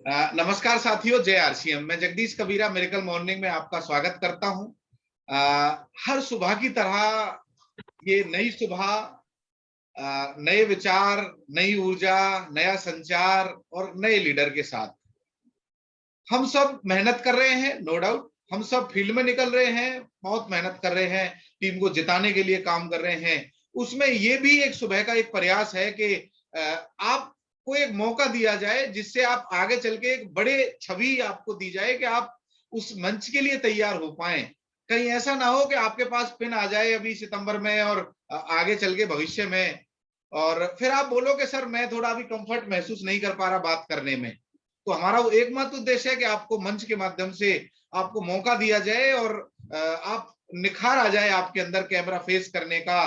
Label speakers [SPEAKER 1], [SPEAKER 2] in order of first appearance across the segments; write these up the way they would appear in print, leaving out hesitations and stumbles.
[SPEAKER 1] नमस्कार साथियों, जय आरसीएम। मैं जगदीश कबीरा मिरेकल मॉर्निंग में आपका स्वागत करता हूं। हर सुबह की तरह ये नई सुबह, नए विचार, नई ऊर्जा, नया संचार और नए लीडर के साथ हम सब मेहनत कर रहे हैं। नो डाउट हम सब फील्ड में निकल रहे हैं, बहुत मेहनत कर रहे हैं, टीम को जिताने के लिए काम कर रहे हैं। उसमें ये भी एक सुबह का एक प्रयास है कि आपको एक मौका दिया जाए जिससे आप आगे चल के एक बड़े छवि आपको दी जाए कि आप उस मंच के लिए तैयार हो पाए। कहीं ऐसा ना हो कि आपके पास पिन आ जाए अभी सितंबर में और आगे चल के भविष्य में, और फिर आप बोलो कि सर मैं थोड़ा अभी कंफर्ट महसूस नहीं कर पा रहा बात करने में। तो हमारा वो एकमात्र उद्देश्य है कि आपको मंच के माध्यम से आपको मौका दिया जाए और आप निखार आ जाए आपके अंदर कैमरा फेस करने का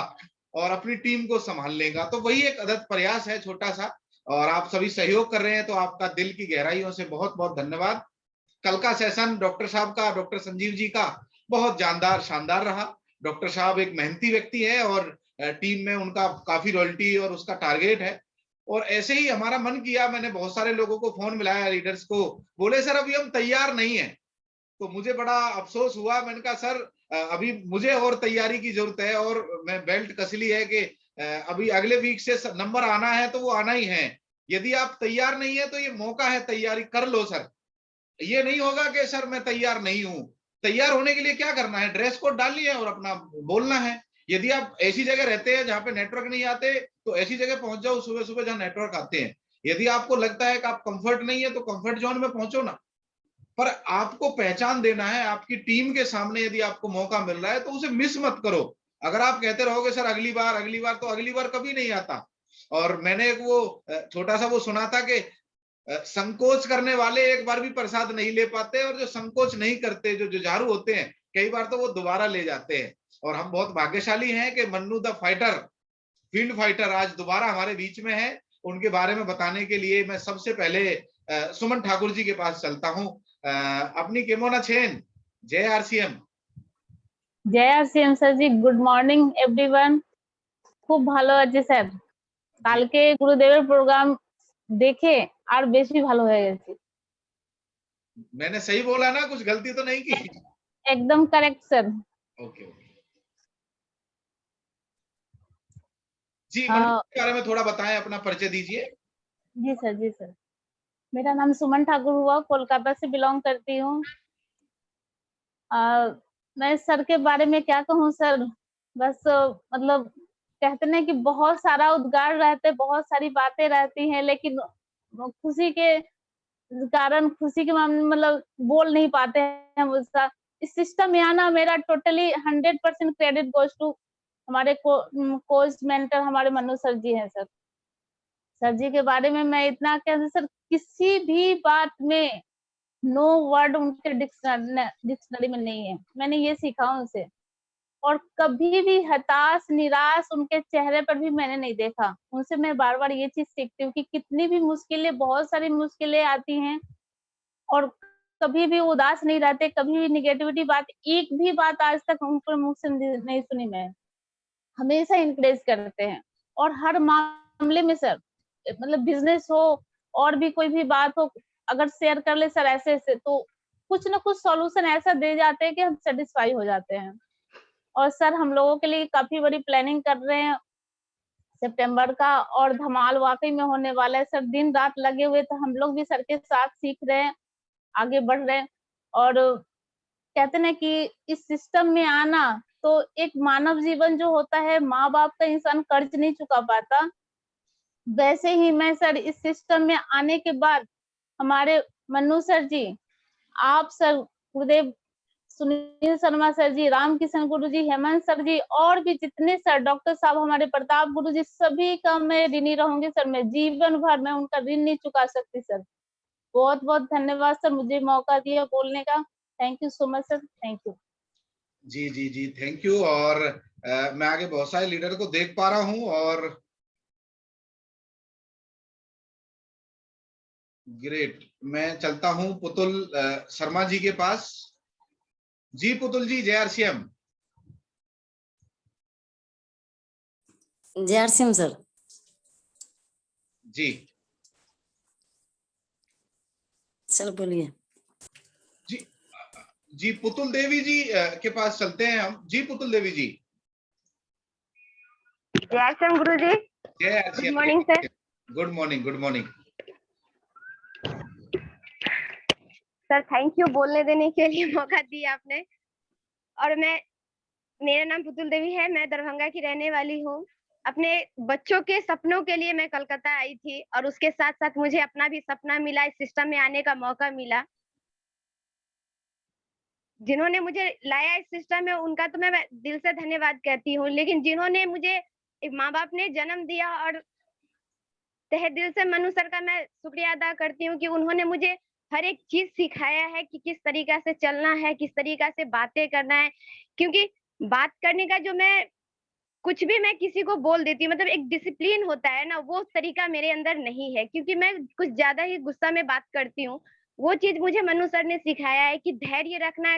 [SPEAKER 1] और अपनी टीम को संभालने का। तो वही एक अदद प्रयास है छोटा सा, और आप सभी सहयोग कर रहे हैं तो आपका दिल की गहराइयों से बहुत बहुत धन्यवाद। कल का सेशन डॉक्टर साहब का, डॉक्टर संजीव जी का बहुत जानदार शानदार रहा। डॉक्टर साहब एक मेहनती व्यक्ति है और टीम में उनका काफी रॉयल्टी और उसका टारगेट है। और ऐसे ही हमारा मन किया, मैंने बहुत सारे लोगों को फोन मिलाया, लीडर्स को, बोले सर अभी हम तैयार नहीं है। तो मुझे बड़ा अफसोस हुआ। मैंने कहा सर अभी मुझे और तैयारी की जरूरत है, और मैं बेल्ट कस ली है कि अभी अगले वीक से नंबर आना है तो वो आना ही है। यदि आप तैयार नहीं है तो ये मौका है, तैयारी कर लो सर। ये नहीं होगा कि सर मैं तैयार नहीं हूं। तैयार होने के लिए क्या करना है, ड्रेस कोड डालिए और अपना बोलना है। यदि आप ऐसी जगह रहते हैं जहां पे नेटवर्क नहीं आते तो ऐसी जगह पहुंच जाओ सुबह सुबह जहां नेटवर्क आते हैं। यदि आपको लगता है कि आप कंफर्ट नहीं है तो कंफर्ट जोन में पहुंचो ना। पर आपको पहचान देना है आपकी टीम के सामने। यदि आपको मौका मिल रहा है तो उसे मिस मत करो। अगर आप कहते रहोगे सर अगली बार अगली बार, तो अगली बार कभी नहीं आता। और मैंने एक वो छोटा सा वो सुना था कि संकोच करने वाले एक बार भी प्रसाद नहीं ले पाते, और जो संकोच नहीं करते, जो जुझारू होते हैं, कई बार तो वो दोबारा ले जाते हैं। और हम बहुत भाग्यशाली हैं कि Mannu the fighter, field fighter आज दोबारा हमारे बीच में है। उनके बारे में बताने के लिए मैं सबसे पहले सुमन ठाकुर जी के पास चलता हूं। अपनी केमोना छेन, जय आरसीएम।
[SPEAKER 2] जय आरसीएम सर जी, गुड मॉर्निंग एवरीवन। খুব ভালো আছে স্যার। কালকে গুরুদেবের প্রোগ্রাম দেখে আর বেশি ভালো হয়ে গেছি।
[SPEAKER 1] मैंने सही बोला ना, कुछ गलती तो नहीं की?
[SPEAKER 2] एकदम करेक्ट सर।
[SPEAKER 1] ओके ओके जी। मन्नू के बारे में थोड़ा बताएं, अपना परिचय दीजिए।
[SPEAKER 2] जी सर, जी सर। मेरा नाम सुमन ठाकुर हुआ, कोलकाता से बिलोंग करती हूँ। मैं सर के बारे में क्या कहूँ सर, बस मतलब कहते ना कि बहुत सारा उद्गार रहते, बहुत सारी बातें रहती हैं, लेकिन खुशी के कारण, खुशी के मामले में मतलब बोल नहीं पाते हैं हम उसका। इस सिस्टम में आना मेरा टोटली 100% क्रेडिट गोज़ टू हमारे कोच मेंटर हमारे मन्नू सर जी हैं सर। सर जी के बारे में मैं इतना कह दूं सर, किसी भी बात में नो वर्ड उनके डिक्शनरी में नहीं है। मैंने ये सीखा उनसे, और कभी भी हताश, निराश उनके चेहरे पर भी मैंने नहीं देखा। उनसे मैं बार-बार ये चीज़ सीखती हूँ कि कितनी भी मुश्किलें, बहुत सारी मुश्किलें आती हैं और कभी भी उदास नहीं रहते, कभी भी नेगेटिविटी बात, एक भी बात आज तक उनके मुँह से नहीं सुनी मैं। हमेशा एनकरेज करते हैं, और हर मामले में सर, मतलब बिज़नेस हो और भी कोई भी बात हो, अगर शेयर कर ले सर ऐसे-ऐसे, तो कुछ न कुछ सॉल्यूशन ऐसा दे जाते हैं कि हम सैटिस्फाई हो जाते हैं। और सर हम लोगों के लिए काफ़ी बड़ी प्लानिंग कर रहे हैं सितंबर का, और धमाल वाक़ई में होने वाला है सर। दिन-रात लगे हुए, तो हम लोग भी सर के साथ सीख रहे हैं, आगे बढ़ रहे हैं। और कहते हैं ना कि इस सिस्टम में आना, तो एक मानव जीवन जो होता है, माँ-बाप का इंसान कर्ज नहीं चुका पाता। वैसे ही मैं सर इस सिस्टम में आने के बाद हमारे मन्नू सर जी, आप सर, गुरुदेव सुनील शर्मा सर जी, रामकिशन गुरु जी, हेमंत सर जी, और भी जितने सर, डॉक्टर साहब हमारे प्रताप गुरु जी, सभी का मैं ऋणी रहूँगी सर। मैं जीवन भर मैं उनका ऋण नहीं चुका सकती सर। बहुत-बहुत धन्यवाद सर मुझे मौका दिया बोलने का। Thank you so much sir, thank you.
[SPEAKER 1] जी जी जी, थैंक यू। और मैं आगे बहुत सारे लीडर को देख पा रहा हूं, और ग्रेट। मैं चलता हूं पुतुल शर्मा जी के पास। जी पुतुल जी, जय आरसीएम।
[SPEAKER 3] जय आरसीएम सर।
[SPEAKER 1] जी
[SPEAKER 3] चलो बोलिए।
[SPEAKER 1] जी जी पुतुल देवी जी के पास चलते हैं हम। जी पुतुल देवी जी।
[SPEAKER 4] जय आश्रम गुरु जी।
[SPEAKER 1] जय
[SPEAKER 4] good morning sir.
[SPEAKER 1] Good morning, good morning.
[SPEAKER 4] Sir thank you बोलने देने के लिए मौका दिया आपने। और मेरा नाम पुतुल देवी है, मैं दरभंगा की रहने वाली हूँ। अपने बच्चों के सपनों के लिए मैं कलकत्ता आई थी और उसके साथ साथ मुझे अपना भी सपना मिला, इस सिस्टम में आने का मौका मिला। जिन्होंने मुझे लाया इस सिस्टम में उनका तो मैं दिल से धन्यवाद कहती हूँ, लेकिन जिन्होंने मुझे एक माँ बाप ने जन्म दिया और तहे दिल से मनु सर का मैं शुक्रिया अदा करती हूँ कि उन्होंने मुझे हर एक चीज सिखाया है कि किस तरीका से चलना है, किस तरीका से बातें करना है। क्योंकि बात करने का जो मैं कुछ भी मैं किसी को बोल देती हूँ, मतलब एक डिसिप्लिन होता है ना, वो तरीका मेरे अंदर नहीं है, क्योंकि मैं कुछ ज्यादा ही गुस्सा में बात करती हूँ। वो चीज मुझे मनु सर ने सिखाया है कि धैर्य रखना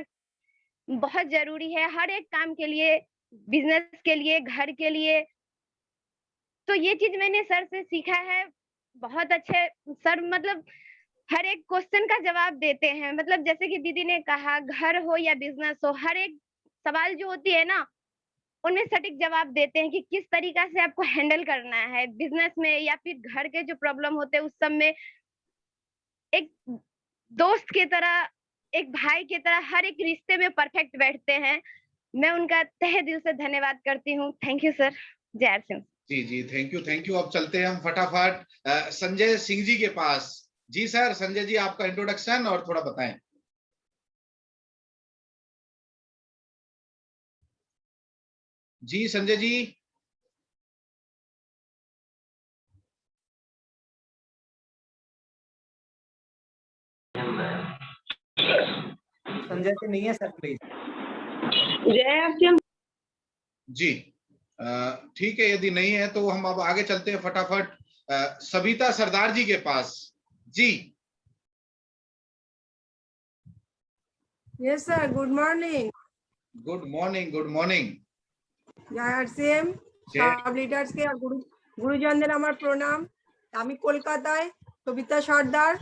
[SPEAKER 4] बहुत जरूरी है हर एक काम के लिए, बिजनेस के लिए, घर के लिए। तो ये चीज मैंने सर से सीखा है। बहुत अच्छे सर, मतलब हर एक क्वेश्चन का जवाब देते हैं। मतलब जैसे कि दीदी ने कहा, घर हो या बिजनेस हो, हर एक सवाल जो होती है ना, उनमें सटीक जवाब देते हैं कि किस तरीका से आपको हैंडल करना है बिजनेस में या फिर घर के जो प्रॉब्लम होते हैं उस सब में। एक दोस्त की तरह, एक भाई की तरह हर एक रिश्ते में परफेक्ट बैठते हैं। मैं उनका तहे दिल से धन्यवाद करती हूँ। Thank you sir. जय आर सिंह।
[SPEAKER 1] जी जी, थैंक यू, थैंक यू। अब चलते हैं हम फटाफट संजय सिंह जी के पास। जी सर, संजय जी आपका इंट्रोडक्शन और थोड़ा बताएं। जी संजय जी।
[SPEAKER 5] संजय जी नहीं है सर, प्लीज।
[SPEAKER 4] जय आर सिंह।
[SPEAKER 1] जी ठीक है, यदि नहीं है तो हम अब आगे चलते हैं फटाफट सविता सरदार जी के पास। जी।
[SPEAKER 6] Yes sir, good morning.
[SPEAKER 1] Good morning, good morning.
[SPEAKER 6] জয় আরসিএম সব লিডার্সকে আর গুরুজনদের আমার প্রণাম। আমি কলকাতায় সবিতা সর্দার।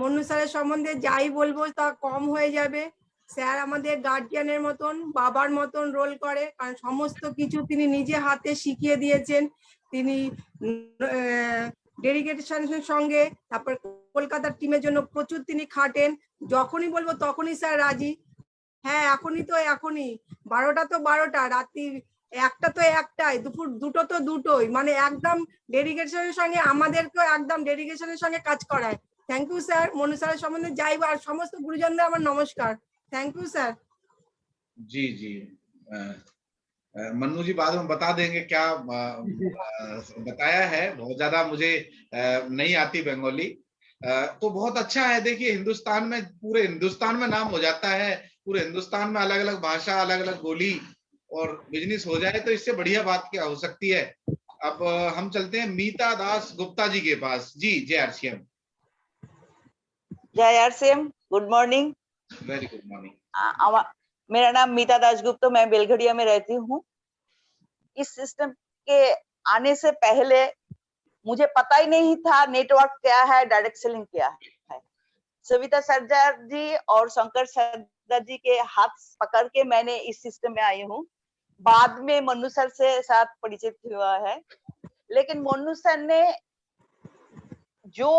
[SPEAKER 6] মনু স্যারের সম্বন্ধে যাই বলবো তা কম হয়ে যাবে। স্যার আমাদের গার্জিয়ানের মতন, বাবার মতন রোল করে, কারণ সমস্ত কিছু তিনি নিজে হাতে শিখিয়ে দিয়েছেন। তিনি ডেডিকেশনের সঙ্গে, তারপর কলকাতার টিমের জন্য প্রচুর তিনি খাটেন। যখনই বলবো তখনই স্যার রাজি। হ্যাঁ, এখনই তো এখনই, 12টা তো 12টা, রাত্রি একটা তো একটাই, দুপুর দুটো তো দুটোই, মানে একদম ডেডিকেশনের সঙ্গে আমাদেরকেও একদম ডেডিকেশনের সঙ্গে কাজ করায়। Thank you sir. মনু স্যারের সম্বন্ধে যাই, আর সমস্ত গুরুজনদের আমার নমস্কার। Thank you sir.
[SPEAKER 1] जी जी, मन्नू जी बाद में बता देंगे क्या बताया है। बहुत ज्यादा मुझे नहीं आती बंगाली, तो बहुत अच्छा है। देखिए हिंदुस्तान में, पूरे हिंदुस्तान में नाम हो जाता है। पूरे हिंदुस्तान में अलग अलग भाषा, अलग अलग बोली और बिजनेस हो जाए तो इससे बढ़िया बात क्या हो सकती है। अब हम चलते हैं मीता दास गुप्ता जी के पास। जी जय आरसीएम।
[SPEAKER 7] जय RCM, good morning.
[SPEAKER 1] Very good morning.
[SPEAKER 7] मेरा नाम मीता दासगुप्ता, मैं बेलघड़िया में रहती हूँ। इस सिस्टम के आने से पहले मुझे पता ही नहीं था नेटवर्क क्या है, डायरेक्ट सेलिंग क्या है। सविता सरदार जी और शंकर सरदार जी के हाथ पकड़ के मैंने इस सिस्टम में आई हूँ। बाद में मन्नू सर से साथ परिचित हुआ है, लेकिन मन्नू सर ने जो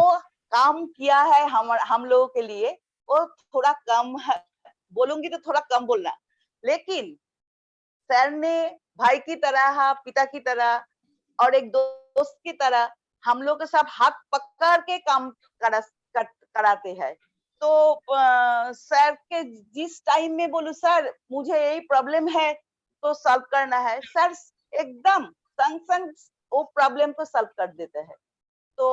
[SPEAKER 7] काम किया है हम लोगों के लिए वो थोड़ा कम है, बोलूंगी तो थोड़ा कम बोलना, लेकिन सर ने भाई की तरह, पिता की तरह और एक दोस्त की तरह हम लोग के साथ हाथ पकड़ के काम कराते हैं। तो सर के जिस टाइम में बोलूं सर मुझे यही प्रॉब्लम है तो सॉल्व करना है, सर एकदम संग वो प्रॉब्लम को सॉल्व कर देते हैं। तो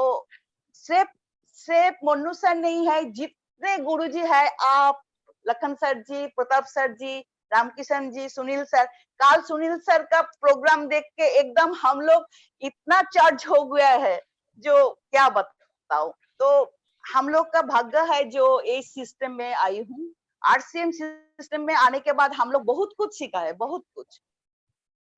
[SPEAKER 7] सिर्फ मन्नू सर नहीं है, जितने गुरुजी है, आप लखन सर जी, प्रताप सर जी, रामकिशन जी, सुनील सर, काल सुनील सर का प्रोग्राम देख के एकदम हम लोग इतना चार्ज हो गया है जो क्या बताऊं। तो हम लोग का भाग्य है जो इस सिस्टम में आई हूँ। आरसीएम सिस्टम में आने के बाद हम लोग बहुत कुछ सीखा है, बहुत कुछ।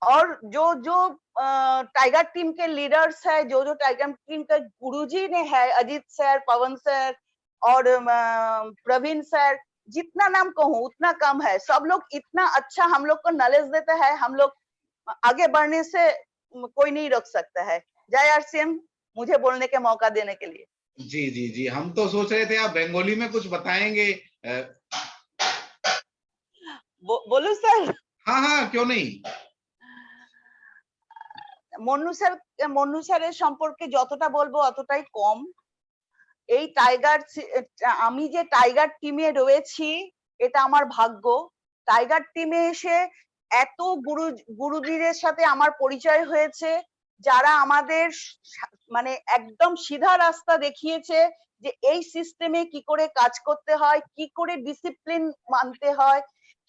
[SPEAKER 7] और जो टाइगर टीम के लीडर्स है, जो टाइगर टीम के गुरुजी ने है, अजीत सर, पवन सर, और प्रवीण सर, जितना नाम कहूँ उतना कम है। सब लोग इतना अच्छा हम लोग को नॉलेज देता है, हम लोग आगे बढ़ने से कोई नहीं रोक सकता है। जय आरसीएम, मुझे बोलने के मौका देने के लिए।
[SPEAKER 1] जी जी जी, हम तो सोच रहे थे आप बंगाली में कुछ बताएंगे।
[SPEAKER 7] बोलू सर?
[SPEAKER 1] हाँ हाँ, क्यों नहीं।
[SPEAKER 7] মন্নু স্যারের সম্পর্কে যতটা বলবো অতটাই কম। এই টাইগার, আমি যে টাইগার টিমে রয়েছি এটা আমার ভাগ্য। টাইগার টিমে এসে এত গুরুজিদের সাথে আমার পরিচয় হয়েছে, যারা আমাদের মানে একদম সিধা রাস্তা দেখিয়েছে যে এই সিস্টেমে কি করে কাজ করতে হয়, কি করে ডিসিপ্লিন মানতে হয়,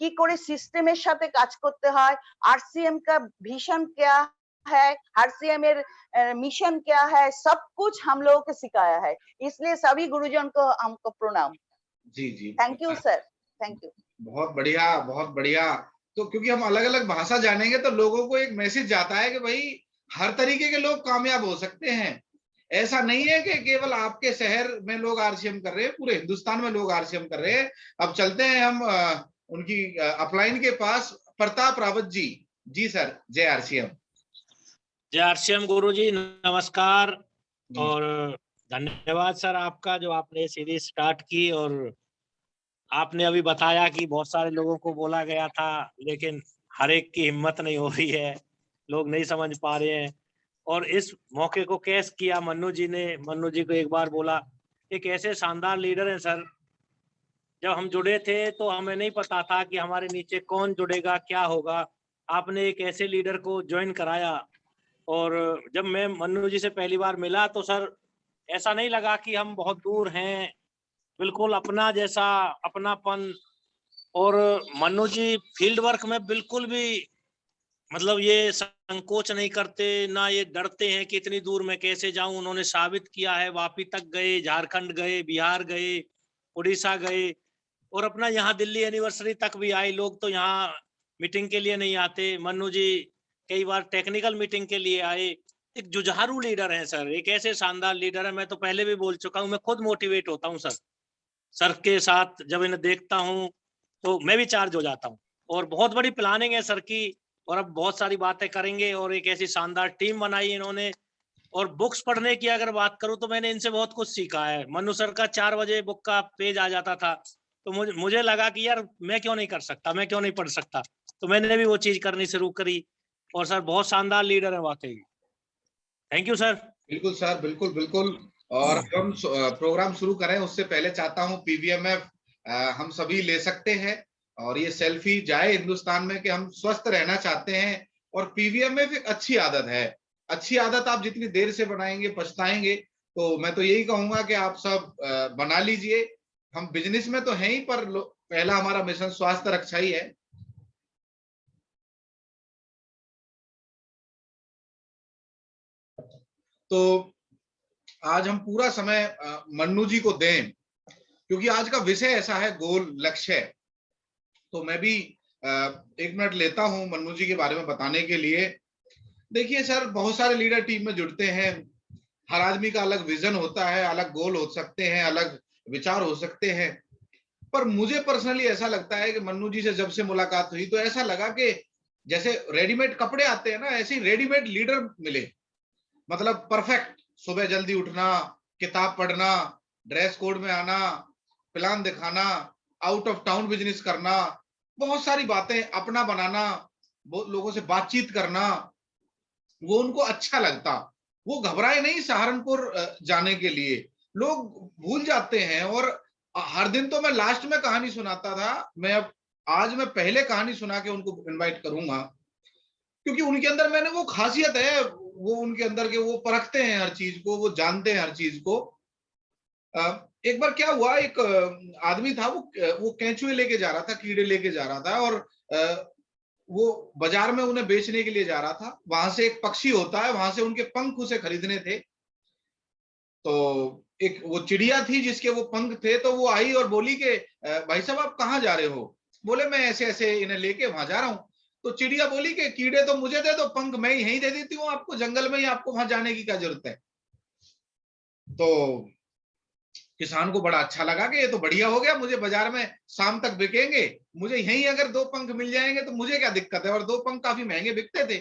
[SPEAKER 7] কি করে সিস্টেমের সাথে কাজ করতে হয়। आरसीएम का विजन क्या है, आरसीएम मिशन क्या है, सब कुछ हम लोगों को सिखाया है। इसलिए सभी गुरुजन को हमको प्रणाम।
[SPEAKER 1] जी जी,
[SPEAKER 7] thank you sir, thank you.
[SPEAKER 1] बहुत बढ़िया, बहुत बढ़िया। तो क्योंकि हम अलग अलग भाषा जानेंगे तो लोगों को एक मैसेज जाता है कि भाई हर तरीके के लोग कामयाब हो सकते हैं। ऐसा नहीं है कि केवल आपके शहर में लोग आरसीएम कर रहे हैं, पूरे हिंदुस्तान में लोग आरसीएम कर रहे हैं। अब चलते हैं हम उनकी अपलाइन के पास। प्रताप रावत जी। जी सर, जय आरसीएम।
[SPEAKER 3] जय आरसीएम गुरु जी, नमस्कार और धन्यवाद सर आपका, जो आपने सीरीज स्टार्ट की। और आपने अभी बताया कि बहुत सारे लोगों को बोला गया था, लेकिन हर एक की हिम्मत नहीं हो रही है, लोग नहीं समझ पा रहे हैं। और इस मौके को कैच किया मन्नू जी ने। मन्नू जी को एक बार बोला, एक ऐसे शानदार लीडर हैं सर। जब हम जुड़े थे तो हमें नहीं पता था कि हमारे नीचे कौन जुड़ेगा, क्या होगा। आपने एक ऐसे लीडर को ज्वाइन कराया। और जब मैं मन्नू जी से पहली बार मिला तो सर ऐसा नहीं लगा कि हम बहुत दूर हैं, बिल्कुल अपना जैसा अपनापन। और मन्नू जी फील्ड वर्क में बिल्कुल भी मतलब ये संकोच नहीं करते, ना ये डरते हैं कि इतनी दूर मैं कैसे जाऊं। उन्होंने साबित किया है, वापी तक गए, झारखंड गए, बिहार गए, उड़ीसा गए, और अपना यहाँ दिल्ली एनिवर्सरी तक भी आए। लोग तो यहाँ मीटिंग के लिए नहीं आते, मन्नू जी कई बार टेक्निकल मीटिंग के लिए आए। एक जुझारू लीडर है सर, एक ऐसे शानदार लीडर है। मैं तो पहले भी बोल चुका हूँ, मैं खुद मोटिवेट होता हूँ सर के साथ। जब इन्हें देखता हूँ तो मैं भी चार्ज हो जाता हूँ। और बहुत बड़ी प्लानिंग है सर की, और अब बहुत सारी बातें करेंगे। और एक ऐसी शानदार टीम बनाई इन्होंने। और बुक्स पढ़ने की अगर बात करूं तो मैंने इनसे बहुत कुछ सीखा है। मन्नू सर का 4 बजे बुक का पेज आ जाता था, तो मुझे लगा कि यार मैं क्यों नहीं कर सकता, मैं क्यों नहीं पढ़ सकता। तो मैंने भी वो चीज करनी शुरू करी। और सर बहुत शानदार लीडर है वाकई। Thank you sir.
[SPEAKER 1] बिल्कुल सर, बिल्कुल बिल्कुल। और हम प्रोग्राम शुरू करें उससे पहले चाहता हूं पीवीएमएफ हम सभी ले सकते हैं, और ये सेल्फी जाए हिंदुस्तान में कि हम स्वस्थ रहना चाहते हैं। और पीवीएमएफ एक अच्छी आदत है। अच्छी आदत आप जितनी देर से बनाएंगे पछताएंगे। तो मैं तो यही कहूंगा कि आप सब बना लीजिए। हम बिजनेस में तो हैं ही, पर पहला हमारा मिशन स्वास्थ्य रक्षा ही है। तो आज हम पूरा समय मन्नू जी को दें, क्योंकि आज का विषय ऐसा है, गोल लक्ष्य। तो मैं भी 1 मिनट लेता हूं मन्नू जी के बारे में बताने के लिए। देखिए सर, बहुत सारे लीडर टीम में जुड़ते हैं। हर आदमी का अलग विजन होता है, अलग गोल हो सकते हैं, अलग विचार हो सकते हैं। पर मुझे पर्सनली ऐसा लगता है कि मन्नू जी से जब से मुलाकात हुई तो ऐसा लगा कि जैसे रेडीमेड कपड़े आते हैं ना, ऐसे ही रेडीमेड लीडर मिले। मतलब परफेक्ट, सुबह जल्दी उठना, किताब पढ़ना, ड्रेस कोड में आना, प्लान दिखाना, आउट ऑफ टाउन बिजनेस करना, बहुत सारी बातें अपना बनाना, लोगों से बातचीत करना, वो उनको अच्छा लगता। वो घबराए नहीं सहारनपुर जाने के लिए। लोग भूल जाते हैं। और हर दिन तो मैं लास्ट में कहानी सुनाता था, मैं आज मैं पहले कहानी सुना के उनको इनवाइट करूंगा, क्योंकि उनके अंदर मैंने वो खासियत है, वो उनके अंदर के वो परखते हैं हर चीज को, वो जानते हैं हर चीज को। एक बार क्या हुआ, एक आदमी था, वो केंचुए लेके जा रहा था, कीड़े लेके जा रहा था, और वो बाजार में उन्हें बेचने के लिए जा रहा था। वहां से एक पक्षी होता है, वहां से उनके पंख उसे खरीदने थे। तो एक वो चिड़िया थी जिसके वो पंख थे, तो वो आई और बोली कि भाई साहब आप कहाँ जा रहे हो? बोले मैं ऐसे ऐसे इन्हें लेके वहां जा रहा हूँ। तो चिड़िया बोली कि कीड़े तो मुझे दे दो, पंख मैं यहीं दे देती हूँ आपको, जंगल में ही, आपको वहां जाने की क्या जरूरत है। तो किसान को बड़ा अच्छा लगा कि ये तो बढ़िया हो गया, मुझे बाजार में शाम तक बिकेंगे, मुझे यहीं अगर 2 पंख मिल जाएंगे तो मुझे क्या दिक्कत है। और 2 पंख काफी महंगे बिकते थे।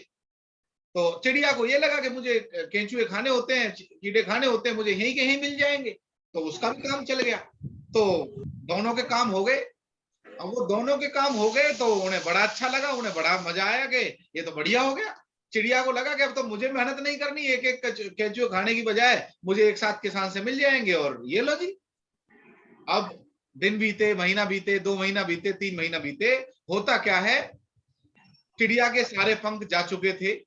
[SPEAKER 1] तो चिड़िया को ये लगा कि मुझे केंचुए खाने होते हैं, कीड़े खाने होते हैं, मुझे यहीं के यहीं मिल जाएंगे, तो उसका भी काम चल गया। तो दोनों के काम हो गए। अब वो दोनों के काम हो गए तो उन्हें बड़ा अच्छा लगा, उन्हें बड़ा मजा आया कि ये तो बढ़िया हो गया। चिड़िया को लगा कि अब तो मुझे मेहनत नहीं करनी, एक एक केंचुए खाने की बजाय मुझे एक साथ किसान से मिल जाएंगे। और ये लो जी, अब दिन बीते, महीना बीते, 2 महीना बीते, 3 महीना बीते, होता क्या है, चिड़िया के सारे पंख जा चुके थे।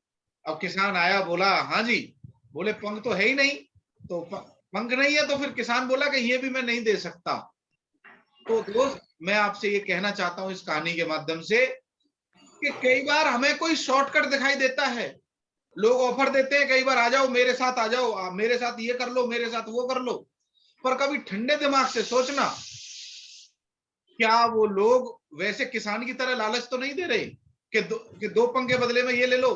[SPEAKER 1] अब किसान आया, बोला हाँ जी, बोले पंख तो है ही नहीं। तो पंख नहीं है तो फिर किसान बोला कि ये भी मैं नहीं दे सकता। तो दोस्त, मैं आपसे ये कहना चाहता हूं इस कहानी के माध्यम से कि कई बार हमें कोई शॉर्टकट दिखाई देता है। लोग ऑफर देते हैं कई बार, आ जाओ मेरे साथ, आ जाओ मेरे साथ, ये कर लो, मेरे साथ वो कर लो। पर कभी ठंडे दिमाग से सोचना, क्या वो लोग वैसे किसान की तरह लालच तो नहीं दे रहे कि 2 पंख के बदले में ये ले लो।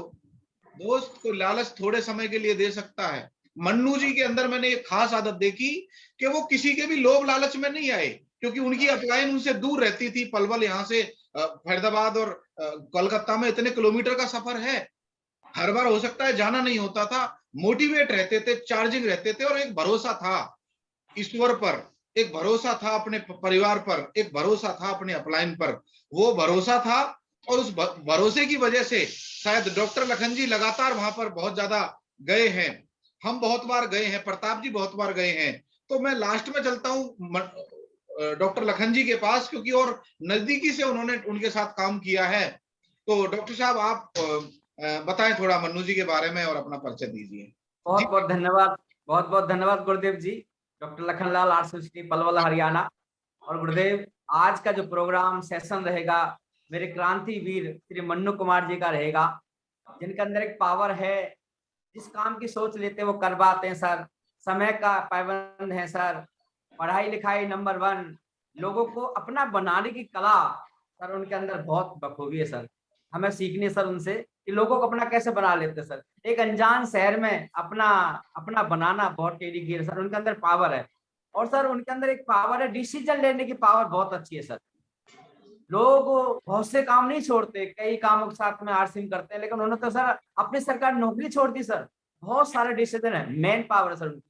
[SPEAKER 1] दोस्त, को लालच थोड़े समय के लिए दे सकता है। मन्नू जी के अंदर मैंने एक खास आदत देखी कि वो किसी के भी लोभ लालच में नहीं आए, क्योंकि उनकी अपलाइन उनसे दूर रहती थी। पलवल यहाँ से फरीदाबाद और कोलकाता में इतने किलोमीटर का सफर है, हर बार हो सकता है जाना नहीं होता था। मोटिवेट रहते थे, चार्जिंग रहते थे, और एक भरोसा था ईश्वर पर, एक भरोसा था अपने परिवार पर, एक भरोसा था अपने अपलाइन पर। वो भरोसा था, और उस भरोसे की वजह से शायद डॉक्टर लखन जी लगातार वहां पर बहुत ज्यादा गए हैं, हम बहुत बार गए हैं, प्रताप जी बहुत बार गए हैं। तो मैं लास्ट में चलता हूं डॉक्टर लखन जी के पास, क्योंकि और नजदीकी से उन्होंने उनके साथ काम किया है। तो डॉक्टर साहब, आप बताएं थोड़ा मन्नू जी के बारे में और अपना परिचय दीजिए।
[SPEAKER 5] बहुत बहुत धन्यवाद, बहुत बहुत धन्यवाद गुरुदेव जी। डॉक्टर लखनलाल आरसीएसटी पलवल हरियाणा। और गुरुदेव, आज का जो प्रोग्राम सेशन रहेगा मेरे क्रांति वीर श्री मन्नू कुमार जी का रहेगा, जिनके अंदर एक पावर है, जिस काम की सोच लेते हैं वो कर पाते हैं सर। समय का पाबंद है सर, पढ़ाई लिखाई नंबर 1, लोगों को अपना बनाने की कला सर उनके अंदर बहुत बखूबी है सर। हमें सीखनी है सर उनसे कि लोगों को अपना कैसे बना लेते हैं सर। एक अनजान शहर में अपना बनाना बहुत टेढ़ी गिर सर, उनके अंदर पावर है। और सर उनके अंदर एक पावर है, डिसीजन लेने की पावर बहुत अच्छी है सर। लोग बहुत से काम नहीं छोड़ते, कई कामों के साथ में आरसीएम करते हैं, लेकिन उन्होंने तो सर अपनी सरकार नौकरी छोड़ दी सर। बहुत सारे डिसीजन है, मेन पावर है सर उनकी।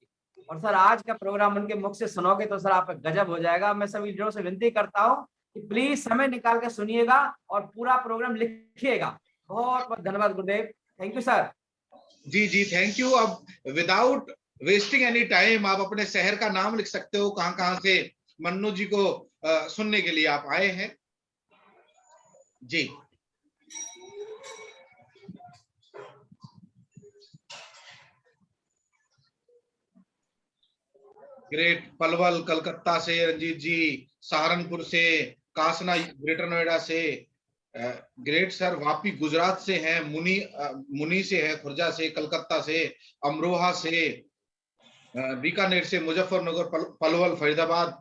[SPEAKER 5] और सर आज का प्रोग्राम उनके मुख से सुनोगे तो सर आप गजब हो जाएगा। मैं सभी लीडरों से विनती करता हूँ कि प्लीज समय निकाल के सुनिएगा और पूरा प्रोग्राम लिखिएगा। बहुत बहुत धन्यवाद गुरुदेव, थैंक यू सर।
[SPEAKER 1] जी जी, थैंक यू। अब विदाउट वेस्टिंग एनी टाइम आप अपने शहर का नाम लिख सकते हो, कहां से मन्नू जी को सुनने के लिए आप आए हैं। जी ग्रेट। पलवल कलकत्ता से रंजीत जी, सहारनपुर से, कासना ग्रेटर नोएडा से, ग्रेट सर। वापी गुजरात से हैं, मुनी से है, खुर्जा से, कलकत्ता से, अमरोहा से, बीकानेर से, मुजफ्फरनगर, पलवल, फरीदाबाद,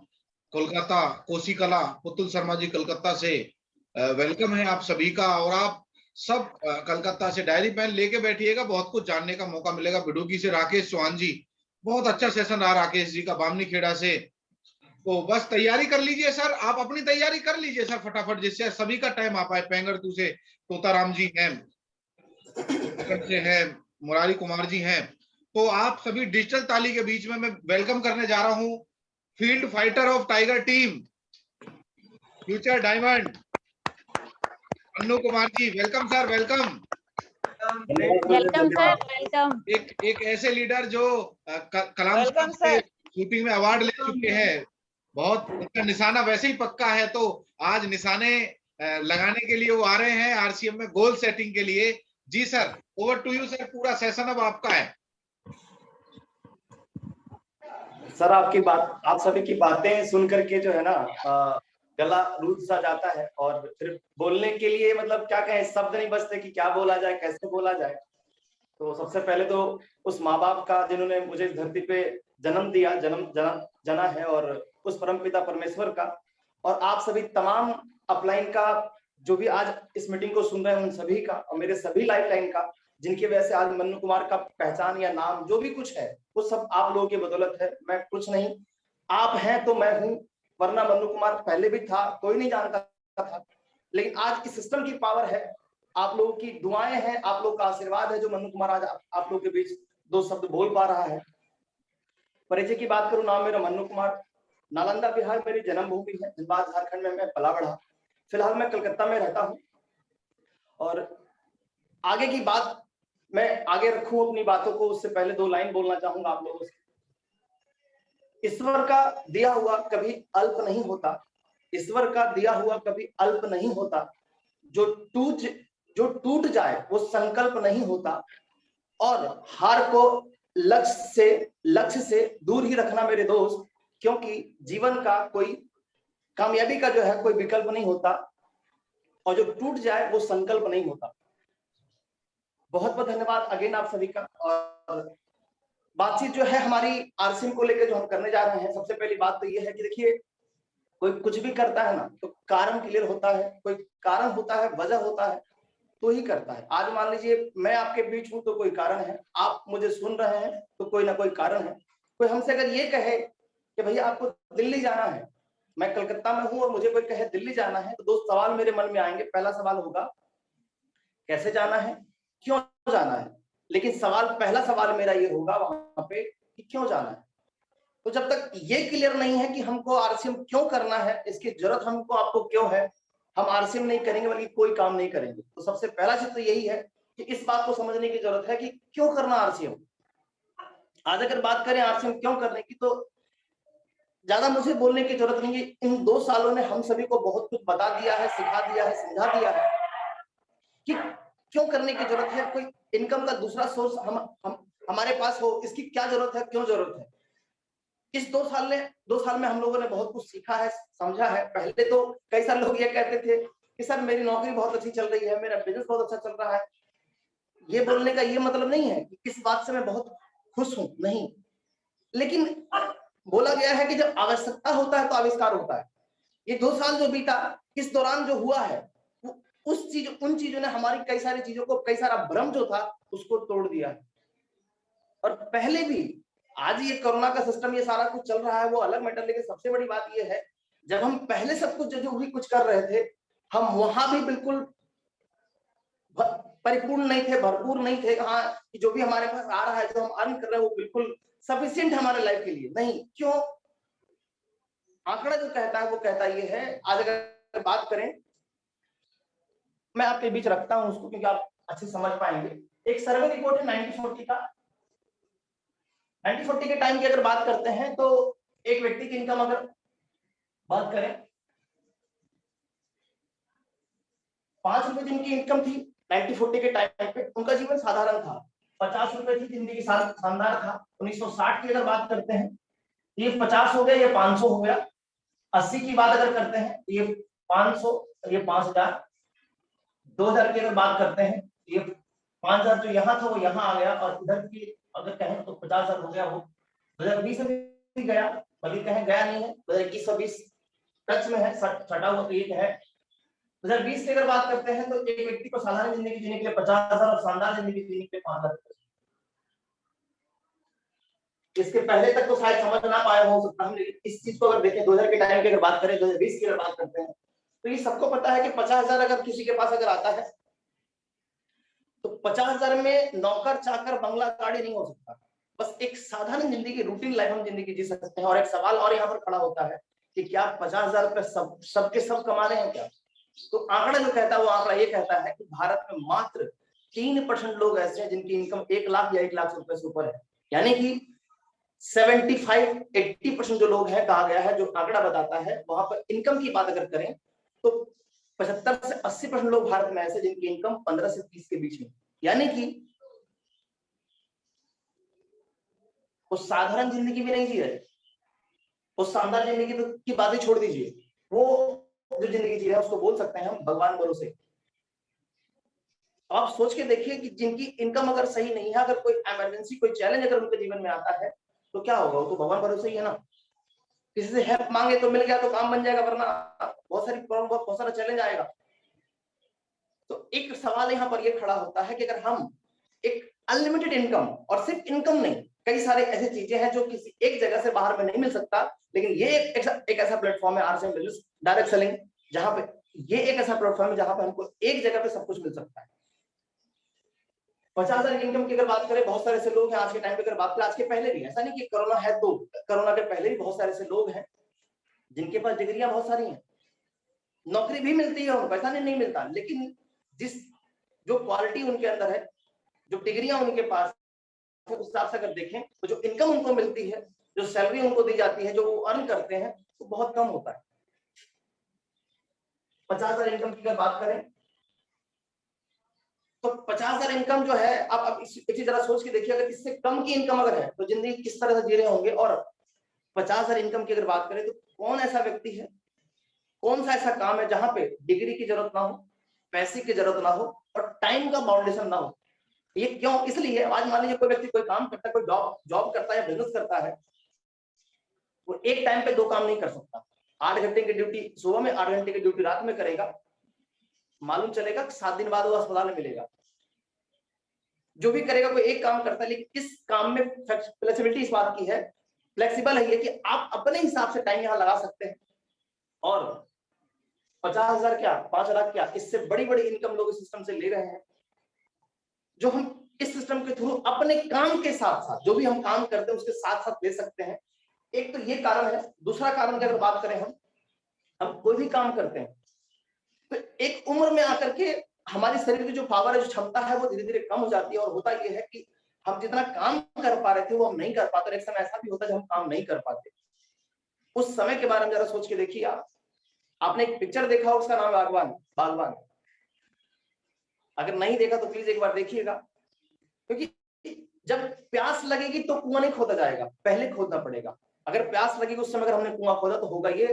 [SPEAKER 1] कोलकाता, कोसीकला, पुतुल शर्मा जी कलकत्ता से। वेलकम है आप सभी का। और आप सब कलकत्ता से डायरी पेन लेके बैठिएगा, बहुत कुछ जानने का मौका मिलेगा। बिडुगी से राकेश चौहान जी, बहुत अच्छा सेशन रहा राकेश जी का, बामनी खेड़ा से। तो बस तैयारी कर लीजिए सर, आप अपनी तैयारी कर लीजिए सर फटाफट, जिससे सभी का टाइम आ पाए। पेंगरतू से तोताराम जी हैं, से हैं, मुरारी कुमार जी हैं। तो आप सभी डिजिटल ताली के बीच में मैं वेलकम करने जा रहा हूं field fighter of tiger team, future diamond, Mannu Kumar ji. Welcome sir, welcome.
[SPEAKER 2] Welcome sir, welcome.
[SPEAKER 1] एक ऐसे लीडर जो कलाम
[SPEAKER 7] वेलकम
[SPEAKER 1] से
[SPEAKER 7] सर।
[SPEAKER 1] शूटिंग में अवार्ड ले चुके हैं, बहुत उनका निशाना वैसे ही पक्का है। तो आज निशाने लगाने के लिए वो आ रहे हैं आरसीएम में गोल सेटिंग के लिए। जी sir, over to you sir, पूरा सेशन अब आपका है।
[SPEAKER 8] सर आपकी बात, आप सभी की बातें सुन करके जो है ना गला रूठ सा जाता है, और फिर बोलने के लिए मतलब क्या कहें, शब्द नहीं बचते कि क्या बोला जाए, कैसे बोला जाए। तो सबसे पहले तो उस माँ बाप का जिन्होंने मुझे इस धरती पे जन्म दिया, जना है, और उस परमपिता परमेश्वर का, और आप सभी तमाम अपलाइन का जो भी आज इस मीटिंग को सुन रहे हैं उन सभी का, और मेरे सभी लाइफ लाइन का, जिनकी वजह से आज मन्नू कुमार का पहचान या नाम जो भी कुछ है वो सब आप लोगों की बदौलत है। मैं कुछ नहीं, आप हैं तो मैं हूं, वरना मन्नू कुमार पहले भी था, कोई नहीं जानता था। लेकिन आज इस सिस्टम की पावर है, आप लोगों की दुआएं हैं, आप लोगों का आशीर्वाद है जो मन्नू कुमार आज आप लोगों के बीच दो शब्द बोल पा रहा है। परिचय की बात करूं, नाम मेरा मन्नू कुमार, नालंदा बिहार मेरी जन्मभूमि है, धनबाद झारखंड में मैं पला बढ़ा। फिलहाल मैं कलकत्ता में रहता हूं और आगे की बात मैं आगे रखूं अपनी बातों को, उससे पहले 2 लाइन बोलना चाहूंगा आप लोगों से। ईश्वर का दिया हुआ कभी अल्प नहीं होता, ईश्वर का दिया हुआ कभी अल्प नहीं होता, जो टूट जाए वो संकल्प नहीं होता, और हार को लक्ष्य से दूर ही रखना मेरे दोस्त, क्योंकि जीवन का कोई कामयाबी का जो है कोई विकल्प नहीं होता, और जो टूट जाए वो संकल्प नहीं होता। बहुत बहुत धन्यवाद अगेन आप सभी का। और बातचीत जो है हमारी आरसीएम को लेकर जो हम करने जा रहे हैं, सबसे पहली बात तो ये है कि देखिए, कोई कुछ भी करता है ना तो कारण क्लियर होता है, कोई कारण होता है, वजह होता है तो ही करता है। आज मान लीजिए मैं आपके बीच हूं तो कोई कारण है, आप मुझे सुन रहे हैं तो कोई ना कोई कारण है। कोई हमसे अगर ये कहे कि भैया आपको दिल्ली जाना है, मैं कलकत्ता में हूं और मुझे कोई कहे दिल्ली जाना है, तो 2 सवाल मेरे मन में आएंगे। पहला सवाल होगा कैसे जाना है, क्यों जाना है। लेकिन पहला सवाल मेरा ये होगा वहां पे कि क्यों जाना है। तो जब तक ये क्लियर नहीं है कि हमको आरसीएम क्यों करना है, इसकी जरूरत हमको आपको क्यों है, हम आरसीएम नहीं करेंगे, बल्कि कोई काम नहीं करेंगे। तो सबसे पहला चीज तो यही है कि इस बात को समझने की जरूरत है कि क्यों करना आरसीएम। आज अगर बात करें आरसीएम क्यों करने की, तो ज्यादा मुझे बोलने की जरूरत नहीं है। इन 2 सालों ने हम सभी को बहुत कुछ बता दिया है, सिखा दिया है, समझा दिया है कि क्यों करने की जरूरत है। कोई इनकम का दूसरा सोर्स हमारे पास हो, इसकी क्या जरूरत है, क्यों जरूरत है। इस 2 साल में हम लोगों ने बहुत कुछ सीखा है, समझा है। पहले तो कई सारे लोग ये कहते थे कि सर मेरी नौकरी बहुत अच्छी चल रही है, मेरा बिजनेस बहुत अच्छा चल रहा है। ये बोलने का ये मतलब नहीं है कि किस बात से मैं बहुत खुश हूं, नहीं। लेकिन बोला गया है कि जब आवश्यकता होता है तो आविष्कार होता है। ये 2 साल जो बीता, इस दौरान जो हुआ है उन चीजों ने हमारी कई सारी चीजों को, कई सारा भ्रम जो था उसको तोड़ दिया है। और पहले भी आज ये कोरोना का सिस्टम, ये सारा कुछ चल रहा है वो अलग मैटर, लेकिन सबसे बड़ी बात ये है जब हम पहले सब कुछ जो भी कुछ कर रहे थे, हम वहां भी बिल्कुल परिपूर्ण नहीं थे, भरपूर नहीं थे। हाँ, जो भी हमारे पास आ रहा है, जो हम अर्न कर रहे हैं, वो बिल्कुल सफिशिएंट हमारे लाइफ के लिए नहीं। क्यों? आंकड़ा जो कहता है वो कहता ये है, आज अगर बात करें, मैं आपके बीच रखता हूं उसको क्योंकि आप अच्छे समझ पाएंगे। एक सर्वे रिपोर्ट है 1940 का। 1940 के टाइम की अगर बात करते हैं तो एक व्यक्ति की इनकम अगर बात करें, 5 रुपए जिनकी इनकम थी 1940 के टाइम पे, उनका जीवन साधारण था। 50 रुपए थी, जिंदगी शानदार था। 1960 की अगर बात करते हैं, ये 50 हो गया, ये 500 हो गया। 80 की बात अगर करते हैं, ये 500, ये 5000। 2000 की अगर बात करते हैं, ये 5000 जो यहाँ था वो यहाँ आ गया, और इधर की अगर कहें तो 50,000 हो गया वो। 2020 में भी गया, बल्कि कहें गया नहीं है, 2021 टच में है, छटा हुआ तो ये है। 2020 की अगर बात करते हैं तो एक व्यक्ति को साधारण जिंदगी जीने के लिए 50,000 और शानदार जिंदगी जीने के लिए 5,000। इसके पहले तक तो शायद समझ ना पाए हो सकता है, लेकिन इस चीज को अगर देखें 2000 के टाइम की अगर बात करें, 2020 की अगर बात करते हैं, तो ये सबको पता है कि 50,000 अगर किसी के पास अगर आता है तो 50,000 में नौकर चाकर बंगला गाड़ी नहीं हो सकता। बस एक साधारण जिंदगी, रूटीन लाइफ हम जिंदगी जी सकते हैं। और एक सवाल और यहाँ पर खड़ा होता है कि क्या 50,000 रुपए सबके सब कमा रहे हैं क्या? तो आंकड़ा जो कहता है वो आंकड़ा ये कहता है कि भारत में मात्र 3% लोग ऐसे हैं जिनकी इनकम 1 लाख या 1 लाख रुपए से ऊपर है। यानी कि 75-80% जो लोग हैं, कहा गया है, जो आंकड़ा बताता है, वहां पर इनकम की बात अगर करें तो 75 से 80% लोग भारत में ऐसे जिनकी इनकम 15 से 30 के बीच में। यानी कि वो साधारण जिंदगी भी नहीं जी रहे, वो शानदार जिंदगी की बात ही छोड़ दीजिए, वो जो जिंदगी जी रहे हैं उसको बोल सकते हैं हम भगवान भरोसे। आप सोच के देखिए कि जिनकी इनकम अगर सही नहीं है, अगर कोई इमरजेंसी, कोई चैलेंज अगर उनके जीवन में आता है तो क्या होगा? वो तो भगवान भरोसे ही है ना। किसी से हेल्प मांगे तो मिल गया तो काम बन जाएगा, वरना बहुत सारी प्रॉब्लम, बहुत सारा चैलेंज आएगा। तो एक सवाल यहाँ पर ये खड़ा होता है कि अगर हम एक अनलिमिटेड इनकम, और सिर्फ इनकम नहीं, कई सारे ऐसी चीजें हैं जो किसी एक जगह से बाहर में नहीं मिल सकता, लेकिन ये एक ऐसा प्लेटफॉर्म है आरसीएम बिजनेस डायरेक्ट सेलिंग, जहां पे ये एक ऐसा प्लेटफॉर्म है जहां पे हमको एक जगह पे सब कुछ मिल सकता है। 50,000 इनकम की अगर बात करें, बहुत सारे ऐसे लोग हैं आज के टाइम पे, अगर बात करें आज के पहले भी, ऐसा नहीं कि कोरोना है तो, कोरोना के पहले भी बहुत सारे ऐसे लोग हैं जिनके पास डिग्रियां बहुत सारी हैं, नौकरी भी मिलती है उनको, ऐसा नहीं मिलता, लेकिन जो क्वालिटी उनके अंदर है, जो डिग्रियां उनके पास है, उस हिसाब से अगर देखें तो जो इनकम उनको मिलती है, जो सैलरी उनको दी जाती है, जो वो अर्न करते हैं, वो बहुत कम होता है। 50,000 इनकम की अगर बात करें तो 50,000 इनकम जो है, आप एक चीज जरा सोच के देखिए, अगर इससे कम की इनकम अगर है तो जिंदगी किस तरह से जी रहे होंगे। और 50,000 इनकम की अगर बात करें तो कौन ऐसा व्यक्ति है, कौन सा ऐसा काम है जहां पे डिग्री की जरूरत ना हो, पैसे की जरूरत ना हो और टाइम का बाउंडेशन ना हो। ये क्यों? इसलिए आज मान लीजिए कोई व्यक्ति कोई काम करता है, कोई जॉब करता है या बिजनेस करता है, वो एक टाइम पे 2 काम नहीं कर सकता। 8 घंटे की ड्यूटी सुबह में, 8 घंटे की ड्यूटी रात में करेगा, मालूम चलेगा 7 दिन बाद वो अस्पताल में मिलेगा। जो भी करेगा कोई एक काम करता है, लेकिन इस काम में फ्लेक्सिबिलिटी इस बात की है, फ्लेक्सिबल है ये कि आप अपने हिसाब से टाइम यहाँ लगा सकते हैं। और 50,000 क्या, 5 लाख क्या, इससे बड़ी बड़ी इनकम लोग इस सिस्टम से ले रहे हैं, जो हम इस सिस्टम के थ्रू अपने काम के साथ साथ, जो भी हम काम करते हैं उसके साथ साथ ले सकते हैं। एक तो ये कारण है। दूसरा कारण की अगर बात करें, हम कोई भी काम करते हैं तो एक उम्र में आकर के हमारी शरीर की जो पावर है, जो क्षमता है, वो धीरे धीरे कम हो जाती है। और होता यह है कि हम जितना काम कर पा रहे थे वो हम नहीं कर पाते। एक समय ऐसा भी होता है जब हम काम नहीं कर पाते। उस समय के बारे में जरा सोच के देखिए। आपने एक पिक्चर देखा, उसका नाम है बागवान। अगर नहीं देखा तो प्लीज एक बार देखिएगा, क्योंकि जब प्यास लगेगी तो कुआं नहीं खोदा जाएगा, पहले खोदना पड़ेगा। अगर प्यास लगेगी उस समय अगर हमने कुआं खोदा तो होगा ये,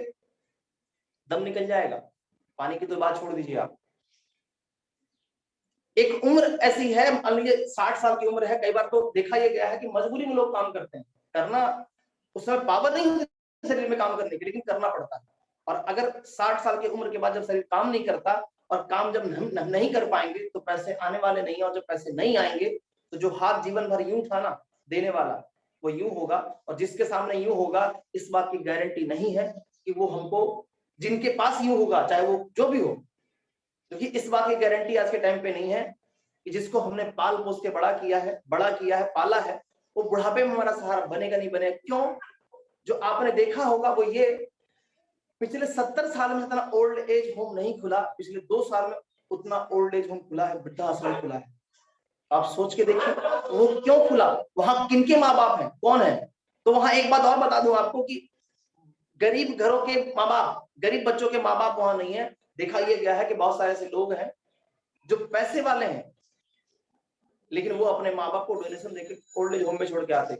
[SPEAKER 8] दम निकल जाएगा। पानी की तो बात छोड़ दीजिए आप। एक उम्र ऐसी है, मान लीजिए 60 साल की उम्र है, कई बार तो देखा यह गया है कि मजबूरी में लोग काम करते हैं, करना उस समय पावर नहीं होती शरीर में काम करने की, लेकिन करना पड़ता है। और अगर 60 साल की उम्र के बाद जब शरीर काम नहीं करता और काम जब नहीं कर पाएंगे तो पैसे आने वाले नहीं है। और जब पैसे नहीं आएंगे तो जो हाथ जीवन भर यूं था ना देने वाला, वो यूं होगा। और जिसके सामने यूं होगा, इस बात की गारंटी नहीं है कि वो हमको, जिनके पास यूं होगा, चाहे वो जो भी हो, क्योंकि इस बात की गारंटी आज के टाइम पे नहीं है कि जिसको हमने पाल पोस के बड़ा किया है, पाला है, वो बुढ़ापे में हमारा सहारा बनेगा नहीं बनेगा। क्यों? जो आपने देखा होगा वो ये, पिछले 70 साल में इतना ओल्ड एज होम नहीं खुला, पिछले 2 साल में उतना ओल्ड एज होम खुला है, वृद्धाश्रम खुला है। आप सोच के देखिए वो क्यों खुला, वहां किनके माँ बाप हैं, कौन है। तो वहां एक बात और बता दूं आपको कि गरीब घरों के माँ बाप, गरीब बच्चों के माँ बाप वहां नहीं है। देखा यह गया है कि बहुत सारे ऐसे लोग हैं जो पैसे वाले हैं, लेकिन वो अपने माँ बाप को डोनेशन देकर ओल्ड एज होम में छोड़ के आते।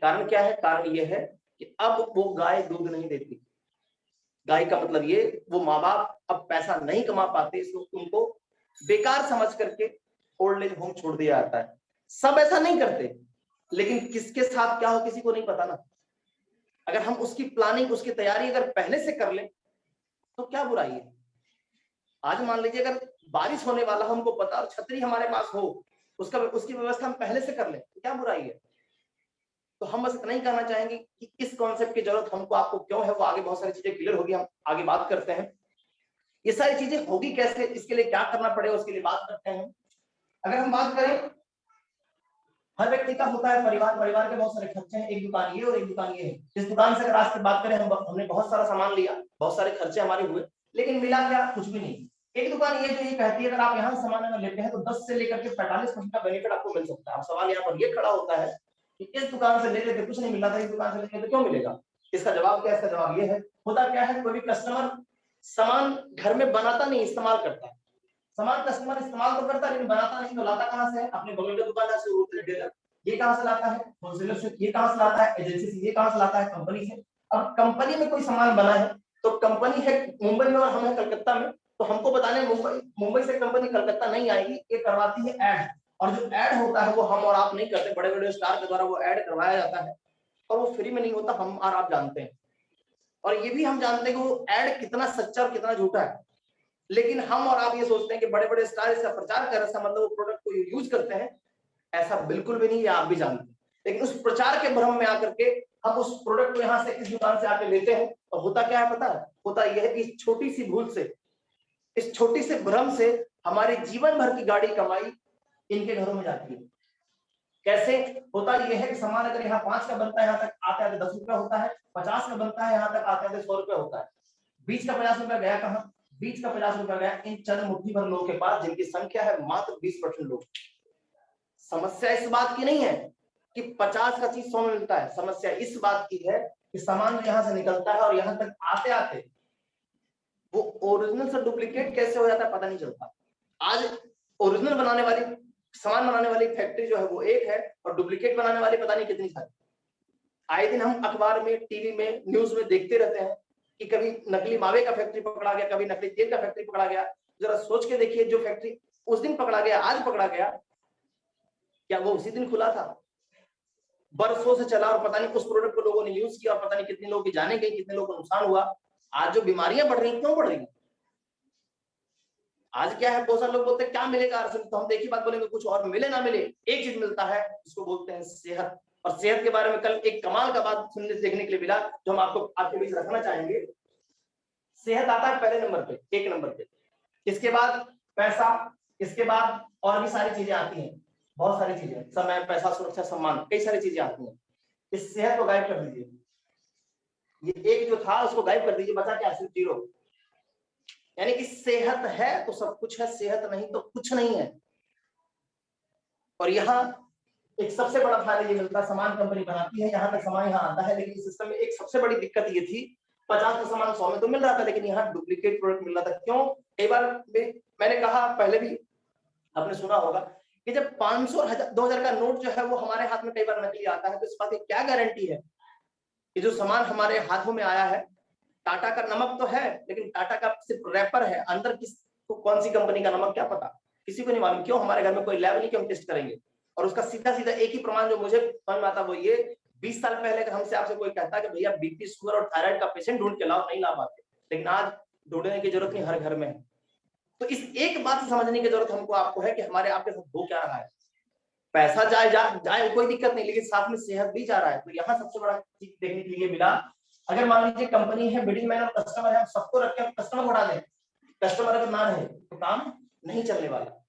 [SPEAKER 8] कारण क्या है? कारण ये है कि अब वो गाय दूध नहीं देती। गाय का मतलब ये, वो माँ बाप अब पैसा नहीं कमा पाते, इसलिए उनको बेकार समझ करके ओल्ड एज होम छोड़ दिया जाता है। सब ऐसा नहीं करते, लेकिन किसके साथ क्या हो किसी को नहीं पता ना। अगर हम उसकी प्लानिंग, उसकी तैयारी अगर पहले से कर लें तो क्या बुराई है। आज मान लीजिए अगर बारिश होने वाला हमको पता और छतरी हमारे पास हो, उसकी व्यवस्था हम पहले से कर लें तो क्या बुराई है। तो हम बस इतना ही कहना चाहेंगे कि इस कॉन्सेप्ट की जरूरत हमको आपको क्यों है, वो आगे बहुत सारी चीजें क्लियर होगी, हम आगे बात करते हैं। ये सारी चीजें होगी कैसे, इसके लिए क्या करना पड़ेगा, उसके लिए बात करते हैं। अगर हम बात करें, हर व्यक्ति का होता है परिवार के बहुत सारे खर्चे हैं। एक दुकान ये और एक दुकान ये है। इस दुकान से अगर आज की बात करें, हमने बहुत सारा सामान लिया, बहुत सारे खर्चे हमारे हुए, लेकिन मिला क्या? कुछ भी नहीं। एक दुकान ये जो ये कहती है अगर आप यहाँ सामान अगर लेते हैं तो 10 से लेकर के 45% का बेनिफिट आपको मिल सकता है। अब सवाल यहाँ पर ये खड़ा होता है कि इस दुकान से ले लेते कुछ नहीं मिल रहा था, इस दुकान से लेते तो क्यों मिलेगा? इसका जवाब क्या है? इसका जवाब ये है, होता क्या है, कोई भी कस्टमर सामान घर में बनाता नहीं, इस्तेमाल करता है। सामान कस्टमर इस्तेमाल तो करता है लेकिन बनाता नहीं, तो लाता कहाँ से है? अपने बगल के दुकानदार से, रिटेलर ये कहाँ से लाता है, होलसेलर से ये कहाँ से लाता है, एजेंसी से ये कहाँ से लाता है, कंपनी से। अब कंपनी में कोई सामान बना है तो कंपनी है मुंबई में और हम है कलकत्ता में, तो हमको बताने मुंबई से कंपनी कलकत्ता नहीं आएगी, ये करवाती है ऐड। और जो ऐड होता है वो हम और आप नहीं करते, बड़े बड़े स्टार के द्वारा वो ऐड करवाया जाता है और वो फ्री में नहीं होता, हम और आप जानते हैं। और ये भी हम जानते हैं कि वो ऐड कितना सच्चा और कितना झूठा है। लेकिन हम और आप ये सोचते हैं कि बड़े बड़े स्टार इसका प्रचार कर रहे हैं, मतलब वो प्रोडक्ट को यूज करते हैं। ऐसा बिल्कुल भी नहीं है, आप भी जानते हैं। लेकिन उस प्रचार के भ्रम में आकर के हम उस प्रोडक्ट को यहाँ से इस दुकान से आके लेते हैं, और होता क्या है पता है, होता यह है कि इस छोटी सी भूल से, इस छोटी से भ्रम से हमारे जीवन भर की गाड़ी कमाई इनके घरों में जाती है। कैसे होता यह है कि सामान अगर यहाँ 5 का बनता है, यहाँ तक आते आते 10 रुपया होता है, 50 का बनता है, यहाँ तक आते आते 100 रुपया होता है। बीच का 50 रुपया गया कहाँ? बीच का 50 रुपया गया इन चंद मुट्ठी भर लोगों के पास, जिनकी संख्या है मात्र 20% लोग। समस्या इस बात की नहीं है कि 50 का चीज 100 में मिलता है, समस्या इस बात की है कि सामान यहाँ से निकलता है और यहाँ तक आते आते वो ओरिजिनल से डुप्लीकेट कैसे हो जाता है पता नहीं चलता। आज ओरिजिनल बनाने वाली, सामान बनाने वाली फैक्ट्री जो है वो एक है, और डुप्लीकेट बनाने वाली पता नहीं कितनी सारी। आए दिन हम अखबार में, टीवी में, न्यूज में देखते रहते हैं कि कभी नकली मावे का फैक्ट्री पकड़ा गया, कभी नकली तेल का फैक्ट्री पकड़ा गया। जरा सोच के देखिए, जो फैक्ट्री उस दिन पकड़ा गया, आज पकड़ा गया, क्या वो उसी दिन खुला था? बरसों से चला और पता नहीं उस प्रोडक्ट को लोगों ने यूज किया और पता नहीं कितने लोगों की जाने गई, कितने लोगों को नुकसान हुआ। आज जो बीमारियां बढ़ रही, क्यों बढ़ रही? आज क्या है, बहुत सारे लोग बोलते हैं क्या मिलेगा आरएसएस, तो हम एक ही बात बोलेंगे, कुछ और मिले ना मिले, एक चीज मिलता है, जिसको बोलते हैं सेहत। और सेहत के बारे में कल एक कमाल का बात सुनने देखने के लिए मिला, जो हम आपको आपके बीच रखना चाहेंगे। सेहत आता है पहले नंबर पे, 1 नंबर पे, इसके बाद पैसा, इसके बाद और भी सारी चीजें आती हैं, बहुत सारी चीजें, समय, पैसा, सुरक्षा, सम्मान, कई सारी चीजें आती हैं। इस सेहत को गायब कर दीजिए, ये एक जो था उसको गायब कर दीजिए, बचा क्या? सिर्फ 0। यानी कि सेहत है तो सब कुछ है, सेहत नहीं तो कुछ नहीं है। और यहाँ एक सबसे बड़ा फायदा ये मिलता है, सामान कंपनी बनाती है, यहाँ तक सामान यहाँ आता है, लेकिन इस सिस्टम में एक सबसे बड़ी दिक्कत ये थी, 50 का सामान 100 में तो मिल रहा था, लेकिन यहाँ डुप्लीकेट प्रोडक्ट मिल रहा था। क्यों? कई बार मैंने कहा, पहले भी आपने सुना होगा कि जब 500 और 2000 का नोट जो है वो हमारे हाथ में कई बार नकली आता है, तो इस बात की क्या गारंटी है कि जो सामान हमारे हाथों में आया है, टाटा का नमक तो है, लेकिन टाटा का सिर्फ रैपर है, अंदर किसको कौन सी कंपनी का नमक क्या पता, किसी को नहीं मालूम। क्यों? हमारे घर में कोई लैब नहीं कि हम टेस्ट करेंगे। और उसका सीधा सीधा एक ही प्रमाण जो मुझे समझ में आता वो ये, 20 साल पहले अगर हमसे आपसे कोई कहता कि भैया बीपी, शुगर और थायराइड का पेशेंट ढूंढ के लाओ, नहीं ला पाते, लेकिन आज ढूंढने की जरूरत नहीं, हर घर में है। तो इस एक बात से समझने की जरूरत हमको आपको है कि हमारे आपके साथ हो क्या रहा है। पैसा जाए कोई दिक्कत नहीं, लेकिन साथ में सेहत भी जा रहा है। तो यहाँ सबसे बड़ा चीज देखने के लिए मिला, अगर मान लीजिए कंपनी है, मिडिल मैन और कस्टमर है, हम सबको रख के कस्टमर को उठा दें, कस्टमर अगर ना रहे तो काम नहीं चलने वाला।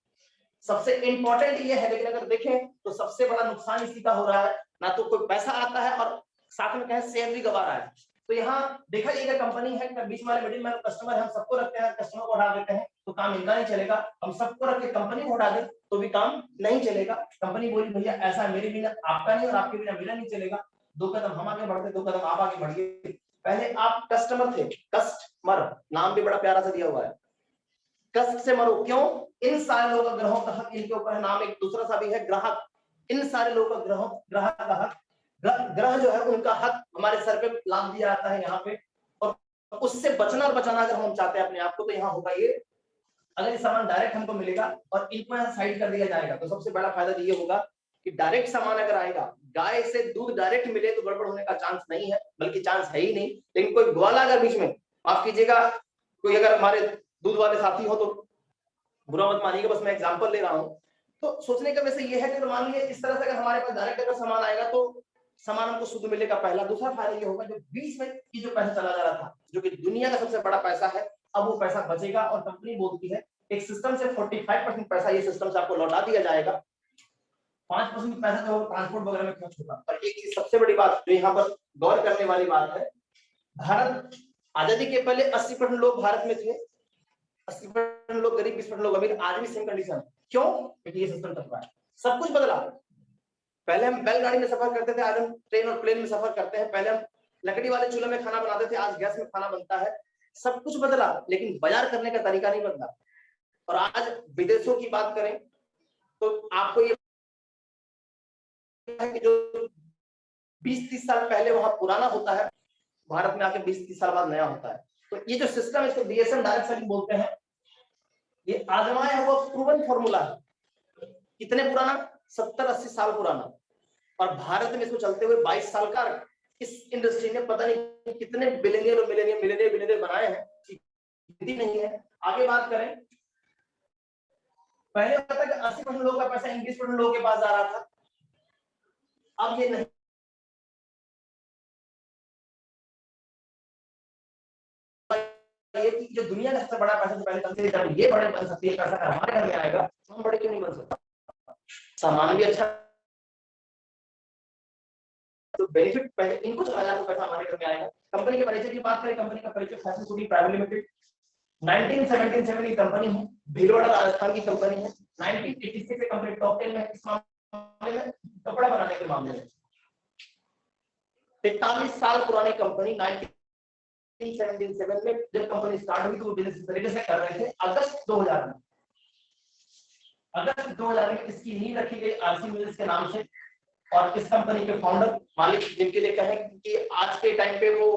[SPEAKER 8] सबसे इंपॉर्टेंट ये है, लेकिन अगर देखें तो सबसे बड़ा नुकसान इसी का हो रहा है, ना तो कोई पैसा आता है और साथ में कहें सेहत भी गवा रहा है। तो यहाँ देखा जाएगा, कंपनी है, बीच वाले मिडिल मैन कस्टमर है, हम सबको रखते हैं, कस्टमर को उठा देते हैं तो काम इनका नहीं चलेगा। हम सबको रख के कंपनी को उठा दे तो भी काम नहीं चलेगा। कंपनी बोली भैया ऐसा मेरे बिना आपका नहीं और आपके बिना मेरा नहीं चलेगा, 2 कदम हम आगे बढ़ते, 2 कदम आप आगे बढ़िए। पहले आप कस्टमर थे, कस्टमर नाम भी बड़ा प्यारा सा दिया हुआ है, कष्ट से मरो। क्यों? इन सारे लोगों का ग्रहों का हक इनके ऊपर है, नाम एक दूसरा सा भी है ग्राहक। इन सारे लोगों का ग्राहक का हक, ग्रह जो है उनका हक हमारे सर पे लाद दिया जाता है यहाँ पे। और उससे बचना और बचाना अगर हम चाहते हैं अपने आप को, तो यहाँ होगा ये, अगर ये सामान डायरेक्ट हमको मिलेगा और इनको यहाँ साइड कर दिया जाएगा, तो सबसे बड़ा फायदा ये होगा कि डायरेक्ट सामान अगर आएगा, गाय से दूध डायरेक्ट मिले तो गड़बड़ होने का चांस नहीं है, बल्कि चांस है ही नहीं। लेकिन कोई ग्वाला अगर बीच में, माफ कीजिएगा, कोई अगर हमारे दूध वाले साथी हो तो बुरा मत मानिएगा, बस मैं एग्जांपल ले रहा हूँ। तो सोचने का वैसे ये है कि मान लीजिए इस तरह से अगर हमारे पास डायरेक्ट अगर सामान आएगा तो सामान हमको शुद्ध मिलेगा, पहला। दूसरा फायदा ये होगा, जो बीच में ये जो पैसा चला जा रहा था, जो कि दुनिया का सबसे बड़ा पैसा है, अब वो पैसा बचेगा। और कंपनी बोलती है एक सिस्टम से 45% पैसा ये सिस्टम से आपको लौटा दिया जाएगा, 5% पैसा जो ट्रांसपोर्ट वगैरह में खर्च होगा। और एक चीज सबसे बड़ी बात जो यहाँ पर गौर करने वाली बात है, भारत आजादी के पहले 80% लोग भारत में थे, 80% लोग गरीब, 20% लोग अमीर, आज भी सेम कंडीशन। क्यों? क्योंकि ये सिस्टम चल रहा है। सब कुछ बदला। पहले हम बैलगाड़ी में सफर करते थे, आज हम ट्रेन और प्लेन में सफर करते हैं। पहले हम लकड़ी वाले चूल्हे में खाना बनाते थे, आज गैस में खाना बनता है। सब कुछ बदला, लेकिन बाजार करने का तरीका नहीं बदला। और आज विदेशों की बात करें तो आपको ये है कि जो 20-30 साल पहले वहां पुराना होता है, भारत में आके 20-30 साल बाद नया होता है। तो ये जो सिस्टम है, इसको DSM डायरेक्ट सेलिंग बोलते हैं। ये आजमाया हुआ प्रूवन फॉर्मूला है। कितने पुराना? 70-80 साल पुराना। और भारत में इसको चलते हुए 22 साल का। इस इंडस्ट्री ने पता नहीं कितने बिलियनियर और मिलियनियर बनाए हैं, गिनती नहीं है। आगे बात करें, पहले होता था कि 80% लोगों का पैसा 20% लोगों के पास जा रहा था। अब ये नहीं ये कि जो दुनिया का सबसे बड़ा पैसा जो पहले कंपनी जब ये बड़े बन सकती है, पैसा हमारे घर में आएगा तो हम बड़े क्यों नहीं बन सकते? सामान भी अच्छा, तो बेनिफिट पहले इनको चलाया तो पैसा हमारे घर में आएगा। कंपनी के परिचय की बात करें, कंपनी का परिचय फैशन सूडी प्राइवेट लिमिटेड 1977 की कंपनी है, भीलवाड़ा राजस्थान की कंपनी है। 1986 से कंपनी टॉप 10 में इस मामले में, कपड़ा बनाने के मामले में। 43 साल पुरानी कंपनी 1977 में जब कंपनी स्टार्ट हुई तो वो बिजनेस इस तरीके से कर रहे थे। अगस्त 2000 में इसकी नींव रखी गई आरसी मिल्स के नाम से, और इस कंपनी के फाउंडर मालिक जिनके लिए कहें कि आज के टाइम पे वो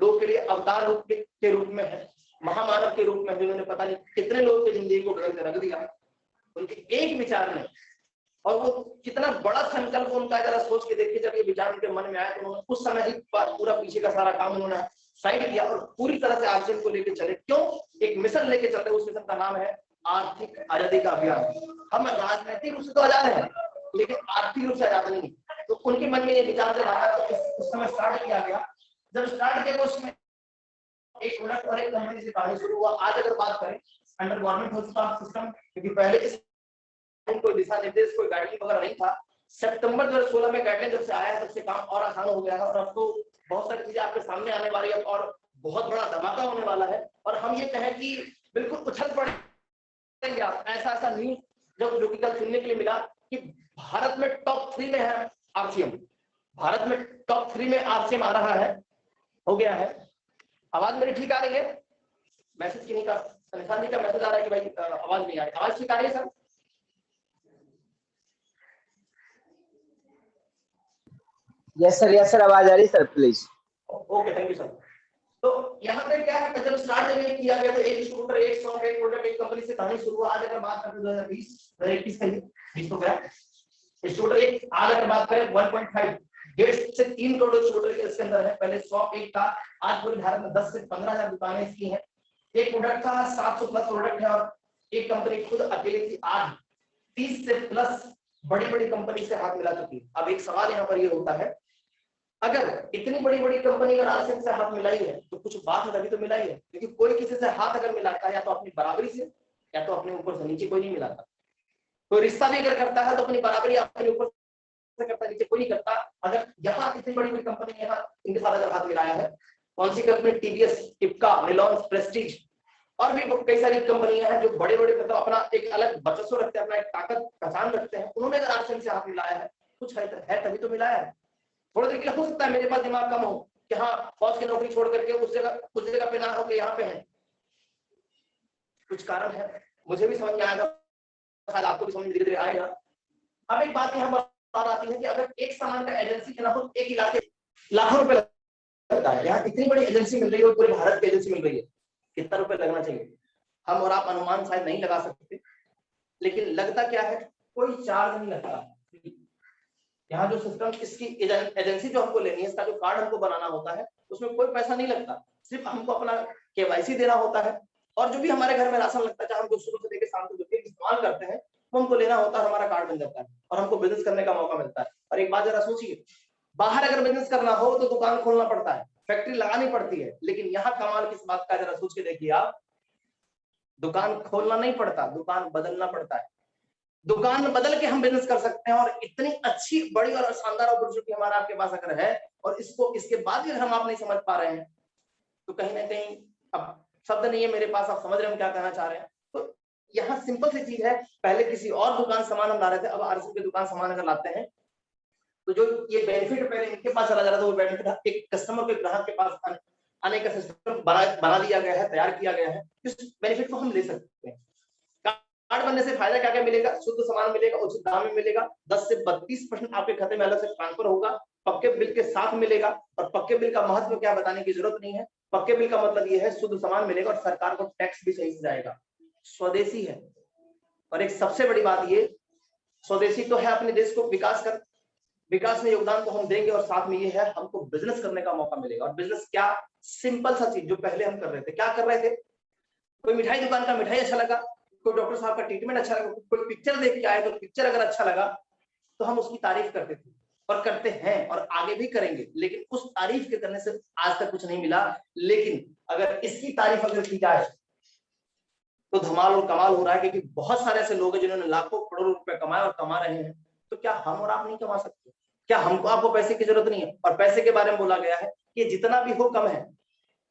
[SPEAKER 8] लोग के लिए अवतार के रूप में है, महामानव के रूप में, जिन्होंने पता नहीं कितने लोगों की जिंदगी को बदल के रख दिया उनके एक विचार ने। और वो कितना बड़ा संकल्प उनका, जरा सोच के देखिए, जब ये विचार उनके मन में आया तो उन्होंने उस समय ही पूरा पीछे का सारा काम उन्होंने साइड किया और पूरी तरह से आरसीएम को लेकर चले। क्यों? एक मिशन लेके चलते, उस मिशन का नाम है आर्थिक आजादी का अभियान। हम राजनीतिक रूप से तो आजाद है लेकिन आर्थिक रूप से आजाद नहीं। तो उनके मन में ये विचार जब आया तो उस समय स्टार्ट किया गया। जब स्टार्ट किया उसमें एक प्रोडक्ट और एक कंपनी से कहानी शुरू हुआ। आज अगर बात करें अंडर गवर्नमेंट हॉस्पिटल सिस्टम, क्योंकि पहले इस कोई दिशा निर्देश, कोई गाइडलाइन वगैरह नहीं था। सितंबर 2016 में गाइडलाइन जब से आया है तब से काम और आसान हो गया है और अब तो बहुत सारी चीजें आपके सामने आने वाली है और बहुत बड़ा धमाका होने वाला है। और हम ये कहें कि बिल्कुल उछल पड़ेंगे आप, ऐसा न्यूज जो कि कल सुनने के लिए मिला कि भारत में टॉप 3 में है आरसीएम, भारत में टॉप 3 में आरसीएम आ रहा है, हो गया है। आवाज मेरी ठीक आ रही है? मैसेज किन्हीं का, निशान जी का मैसेज आ रहा है कि भाई आवाज नहीं आ रही। आवाज ठीक आ रही है सर?
[SPEAKER 9] यस सर आवाज आ रही sir, please.
[SPEAKER 8] Okay, thank you sir. तो यहाँ पे क्या है, जब स्टार्ट जब किया गया तो एक स्कूटर, एक सॉन्ग, एक प्रोडक्ट, एक कंपनी से कहानी शुरू। आज अगर बात करें 2020-2021 का ही 20 तो गया स्कूटर एक, आज अगर बात करें 1.5 1.5 से 3 करोड़ स्कूटर के इसके अंदर है। पहले 101 था, आज पूरे भारत में 10 से 15,000 दुकानें इसकी हैं। एक प्रोडक्ट का 700 प्लस प्रोडक्ट है और एक कंपनी खुद अकेले थी, आज 30 से प्लस बड़ी बड़ी कंपनी से हाथ मिला चुकी। अब एक सवाल यहाँ पर ये होता है, अगर इतनी बड़ी बड़ी कंपनी अगर आरसीएम से हाथ मिलाई है तो कुछ बात है, तभी तो मिलाई है। क्योंकि कोई किसी से हाथ अगर मिलाता है या तो अपनी बराबरी से या तो अपने ऊपर से नीचे, कोई नहीं मिलाता। कोई रिश्ता भी अगर करता है तो अपनी बराबरी अपने ऊपर से करता है, नीचे कोई नहीं करता। अगर यहाँ इतनी बड़ी बड़ी कंपनी यहाँ इनके साथ अगर हाथ मिलाया है, कौन सी कंपनी? टीवीएस, टिपका, निलॉन्स, प्रेस्टीज और भी कई सारी कंपनियां हैं जो बड़े बड़े मतलब अपना एक अलग वर्चस्व रखते हैं, अपना एक ताकत पहचान रखते हैं। उन्होंने अगर आरसीएम से हाथ मिलाया है, कुछ है तभी तो मिलाया है। थोड़ी देर के लिए हो सकता है मेरे पास दिमाग कम हो कि हाँ फौज की नौकरी छोड़ करके उस जगह पे ना हो के यहाँ पे है, कुछ कारण है, मुझे भी समझ में आएगा, शायद आपको भी समझ में धीरे धीरे आएगा। अब एक बात यहाँ बात आती है कि अगर एक सामान का एजेंसी लेना हो एक इलाके लाखों रुपए लगता है। यहाँ इतनी बड़ी एजेंसी मिल रही है, पूरे भारत की एजेंसी मिल रही है, कितना रुपए लगना चाहिए हम और आप अनुमान शायद नहीं लगा सकते, लेकिन लगता क्या है, कोई चार्ज नहीं लगता। यहाँ जो सिस्टम, इसकी एजेंसी जो हमको लेनी है, इसका जो कार्ड हमको बनाना होता है उसमें कोई पैसा नहीं लगता, सिर्फ हमको अपना केवाईसी देना होता है। और जो भी हमारे घर में राशन लगता है, चाहे हम जो शुरू से लेकर शाम तक जो भी इस्तेमाल करते हैं वो हमको लेना होता है, हमारा कार्ड बन जाता है और हमको बिजनेस करने का मौका मिलता है। और एक बात जरा सोचिए, बाहर अगर बिजनेस करना हो तो दुकान खोलना पड़ता है, फैक्ट्री लगानी पड़ती है, लेकिन यहाँ कमाल किस बात का, जरा सोच के देखिए आप, दुकान खोलना नहीं पड़ता, दुकान बदलना पड़ता है। दुकान बदल के हम बिजनेस कर सकते हैं। और इतनी अच्छी बड़ी और शानदार अपॉर्चुनिटी हमारा आपके पास अगर है और इसके बाद भी अगर हम आप नहीं समझ पा रहे हैं तो कहीं ना कहीं, अब शब्द नहीं है मेरे पास, आप समझ रहे हैं हम क्या कहना चाह रहे हैं। तो यहाँ सिंपल सी चीज है, पहले किसी और दुकान सामान हम ला रहे थे, अब आरसीएम की दुकान सामान अगर लाते हैं तो जो ये बेनिफिट पहले इनके पास चला जा रहा था, वो बेनिफिट एक कस्टमर के, ग्राहक के पास आने का सिस्टम बना दिया गया है, तैयार किया गया है। इस बेनिफिट को हम ले सकते हैं। कार्ड बनने से फायदा क्या क्या मिलेगा? शुद्ध सामान मिलेगा, उचित दाम में मिलेगा, 10 से 32% आपके खाते में अलग से ट्रांसफर होगा, पक्के बिल के साथ मिलेगा। और पक्के बिल का महत्व क्या बताने की जरूरत नहीं है। पक्के बिल का मतलब ये है शुद्ध सामान मिलेगा और सरकार को टैक्स भी सही से जाएगा, स्वदेशी है। और एक सबसे बड़ी बात ये, स्वदेशी तो है, अपने देश को विकास में योगदान तो हम देंगे और साथ में ये है हमको बिजनेस करने का मौका मिलेगा। और बिजनेस क्या? सिंपल सा चीज जो पहले हम कर रहे थे। क्या कर रहे थे? कोई मिठाई दुकान का मिठाई अच्छा लगा, कोई डॉक्टर साहब का ट्रीटमेंट अच्छा लगा, कोई पिक्चर देख के आए तो पिक्चर अगर अच्छा लगा तो हम उसकी तारीफ करते थे और करते हैं और आगे भी करेंगे, लेकिन उस तारीफ के करने से आज तक कुछ नहीं मिला। लेकिन अगर इसकी तारीफ अगर की जाए तो धमाल और कमाल हो रहा है, क्योंकि बहुत सारे ऐसे लोग हैं जिन्होंने लाखों करोड़ों रुपए कमाए और कमा रहे हैं। तो क्या हम और आप नहीं कमा सकते? क्या हमको आपको पैसे की जरूरत नहीं है? और पैसे के बारे में बोला गया है कि जितना भी हो कम है,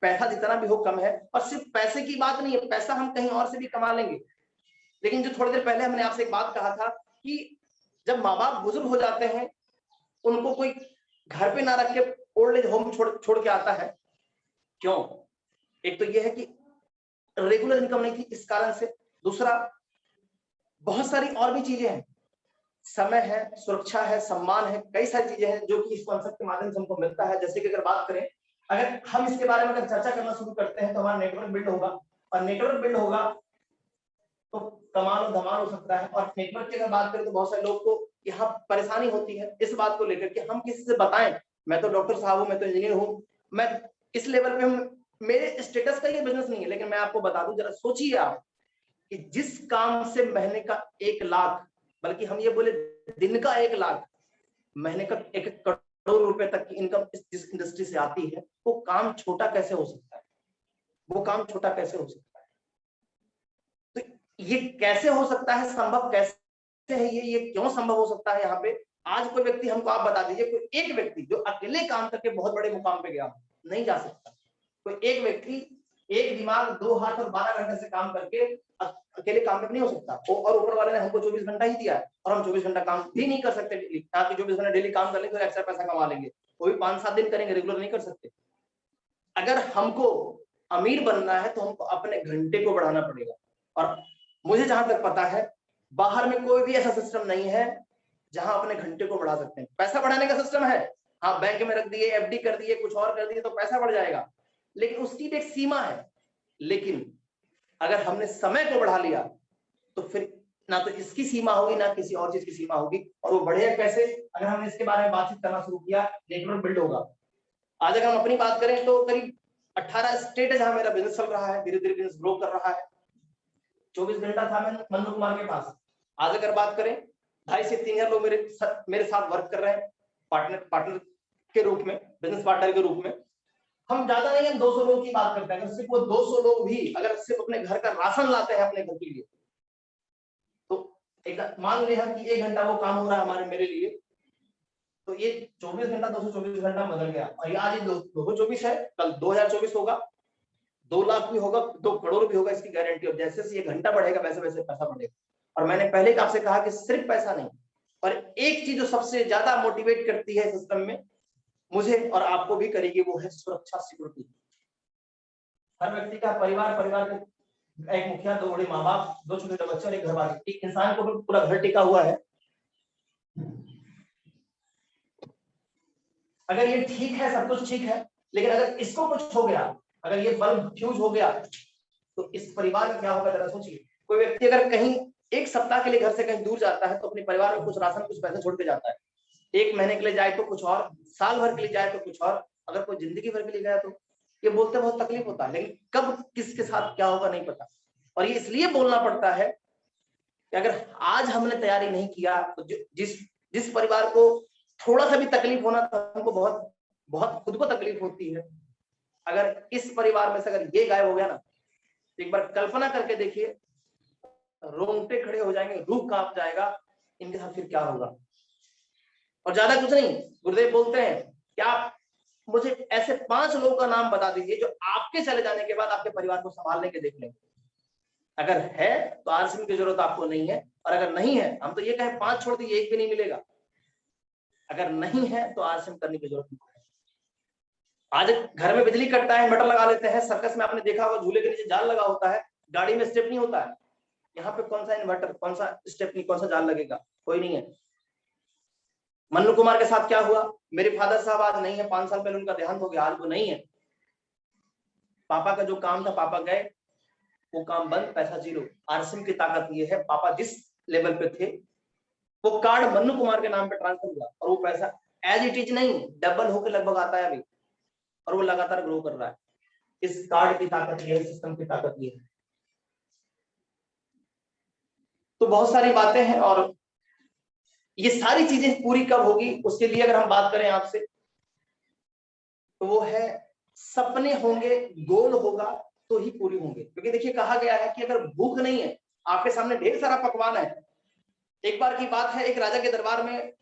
[SPEAKER 8] पैसा जितना भी हो कम है। और सिर्फ पैसे की बात नहीं है, पैसा हम कहीं और से भी कमा लेंगे। लेकिन जो थोड़ी देर पहले हमने आपसे एक बात कहा था कि जब माँ बाप बुजुर्ग हो जाते हैं, उनको कोई घर पे ना रख के ओल्ड एज होम छोड़ के आता है, क्यों? एक तो ये है कि रेगुलर इनकम नहीं थी, इस कारण से। दूसरा, बहुत सारी और भी चीजें हैं, समय है, सुरक्षा है, सम्मान है, कई सारी चीजें हैं जो कि इस कॉन्सेप्ट के माध्यम से हमको मिलता है। जैसे कि अगर बात करें, अगर हम इसके बारे में अगर चर्चा करना शुरू करते हैं तो हमारा नेटवर्क बिल्ड होगा, और नेटवर्क बिल्ड होगा तो कमाल और धमाल हो सकता है। और नेटवर्क की अगर बात करें तो बहुत सारे लोग को यहाँ परेशानी होती है इस बात को लेकर के हम किसी से बताएं, मैं तो डॉक्टर साहब हूँ, मैं तो इंजीनियर हूँ, मैं इस लेवल पे हूँ, मेरे स्टेटस का ये बिजनेस नहीं है। लेकिन मैं आपको बता दूं, जरा सोचिए आप कि जिस काम से महीने का 1 लाख, बल्कि हम ये बोले दिन का 1 लाख, महीने का 1 करोड़ रुपए तक की इनकम जिस इंडस्ट्री से आती है, वो काम छोटा कैसे हो सकता है? वो काम छोटा कैसे हो सकता है? तो ये कैसे हो सकता है, संभव कैसे है ये क्यों संभव हो सकता है? यहाँ पे आज कोई व्यक्ति हमको आप बता दीजिए, कोई एक व्यक्ति जो अकेले काम करके बहुत बड़े मुकाम पे गया, नहीं जा सकता। कोई एक व्यक्ति, एक दिमाग, 2 हाथ और 12 घंटे से काम करके अकेले काम पे नहीं हो सकता। और ऊपर वाले ने हमको 24 घंटा ही दिया है, और हम 24 घंटा काम भी नहीं कर सकते डेली। ताकि 24 घंटा डेली काम कर लेंगे तो एक्स्ट्रा पैसा कमा लेंगे, वो भी 5-7 दिन करेंगे, रेगुलर नहीं कर सकते। अगर हमको अमीर बनना है तो हमको अपने घंटे को बढ़ाना पड़ेगा। और मुझे जहां तक पता है, बाहर में कोई भी ऐसा सिस्टम नहीं है जहां अपने घंटे को बढ़ा सकते हैं। पैसा बढ़ाने का सिस्टम है, हाँ, बैंक में रख दिए, एफडी कर दिए, कुछ और कर दिए तो पैसा बढ़ जाएगा, लेकिन उसकी भी एक सीमा है। लेकिन अगर हमने समय को बढ़ा लिया तो फिर ना तो इसकी सीमा होगी ना किसी और चीज की सीमा होगी। और वो बढ़ेगा कैसे? अगर हमने इसके बारे में बातचीत करना शुरू किया, नेटवर्क बिल्ड होगा। आज अगर हम अपनी बात करें तो करीब 18 स्टेट है जहां मेरा बिजनेस चल रहा है, धीरे धीरे बिजनेस ग्रो कर रहा है। 24 घंटा था मैं मन्नू कुमार के पास। आज अगर बात करें, 2.5 से 3,000 लोग मेरे साथ वर्क कर रहे हैं, पार्टनर के रूप में, बिजनेस पार्टनर के रूप में। हम ज्यादा नहीं, हम 200 लोगों की बात करते हैं। अगर सिर्फ वो 200 लोग भी अगर सिर्फ अपने घर का राशन लाते हैं अपने घर के लिए, तो एक मान लिया कि 1 घंटा वो काम हो रहा है मेरे लिए, तो ये 24 घंटा 224 घंटा बदल गया। और आज 224 है, कल 2024 होगा, 2 लाख भी होगा, 2 करोड़ भी होगा, इसकी गारंटी। और जैसे ये घंटा बढ़ेगा वैसे वैसे पैसा बढ़ेगा। और मैंने पहले आपसे कहा कि सिर्फ पैसा नहीं, और एक चीज जो सबसे ज्यादा मोटिवेट करती है सिस्टम में, मुझे और आपको भी करेगी, वो है सुरक्षा, सिक्योरिटी। हर व्यक्ति का परिवार के एक मुखिया, 2 बड़े माँ बाप, 2 छोटे बच्चे और एक घर वाले, एक इंसान को पूरा घर टिका हुआ है। अगर ये ठीक है, सब कुछ ठीक है, लेकिन अगर इसको कुछ हो गया, अगर ये बल्ब फ्यूज हो गया, तो इस परिवार का क्या होगा? जरा सोचिए। कोई व्यक्ति अगर कहीं 1 सप्ताह के लिए घर से कहीं दूर जाता है तो अपने परिवार में कुछ राशन, कुछ पैसे छोड़ के जाता है। 1 महीने के लिए जाए तो कुछ और, साल भर के लिए जाए तो कुछ और, अगर कोई जिंदगी भर के लिए गया तो ये बोलते बहुत तकलीफ होता है। लेकिन कब किसके साथ क्या होगा नहीं पता। और ये इसलिए बोलना पड़ता है कि अगर आज हमने तैयारी नहीं किया तो जिस परिवार को थोड़ा सा भी तकलीफ होना तो हमको बहुत बहुत खुद को तकलीफ होती है। अगर इस परिवार में से अगर ये गायब हो गया ना, तो एक बार कल्पना करके देखिए, रोंगटे खड़े हो जाएंगे, रूह कांप जाएगा, इनके साथ फिर क्या होगा। और ज्यादा कुछ नहीं, गुरुदेव बोलते हैं कि आप मुझे ऐसे 5 लोगों का नाम बता दीजिए जो आपके चले जाने के बाद आपके परिवार को संभालने के देख लेंगे। अगर है तो आरसीएम की जरूरत आपको नहीं है, और अगर नहीं है, हम तो ये कहें 5 छोड़ दिए, 1 भी नहीं मिलेगा। अगर नहीं है तो आरसीएम करने की जरूरत नहीं है। आज घर में बिजली कटता है, इन्वर्टर लगा लेते हैं। सर्कस में आपने देखा होगा, झूले के नीचे जाल लगा होता है, गाड़ी में स्टेप नहीं होता है। यहाँ पे कौन सा इन्वर्टर, कौन सा स्टेपनी, कौन सा जाल लगेगा? कोई नहीं है। मन्नू कुमार के साथ क्या हुआ? मेरे फादर साहब आज नहीं है, 5 साल पहले उनका देहांत हो गया, आज वो नहीं है। पापा का जो काम था, पापा गए, वो काम बंद, पैसा जीरो। आरसीएम की ताकत ये है, पापा जिस लेवल पे थे, वो कार्ड मन्नू कुमार के नाम पे ट्रांसफर हुआ, और वो पैसा एज इट इज नहीं, डबल होकर लगभग आता है अभी, और वो लगातार ग्रो कर रहा है। इस कार्ड की ताकत ये है, सिस्टम की ताकत ये है। तो बहुत सारी बातें हैं, और ये सारी चीजें पूरी कब होगी उसके लिए अगर हम बात करें आपसे, तो वो है सपने होंगे, गोल होगा तो ही पूरी होंगे। क्योंकि देखिए कहा गया है कि अगर भूख नहीं है, आपके सामने ढेर सारा पकवान है। एक बार की बात है, एक राजा के दरबार में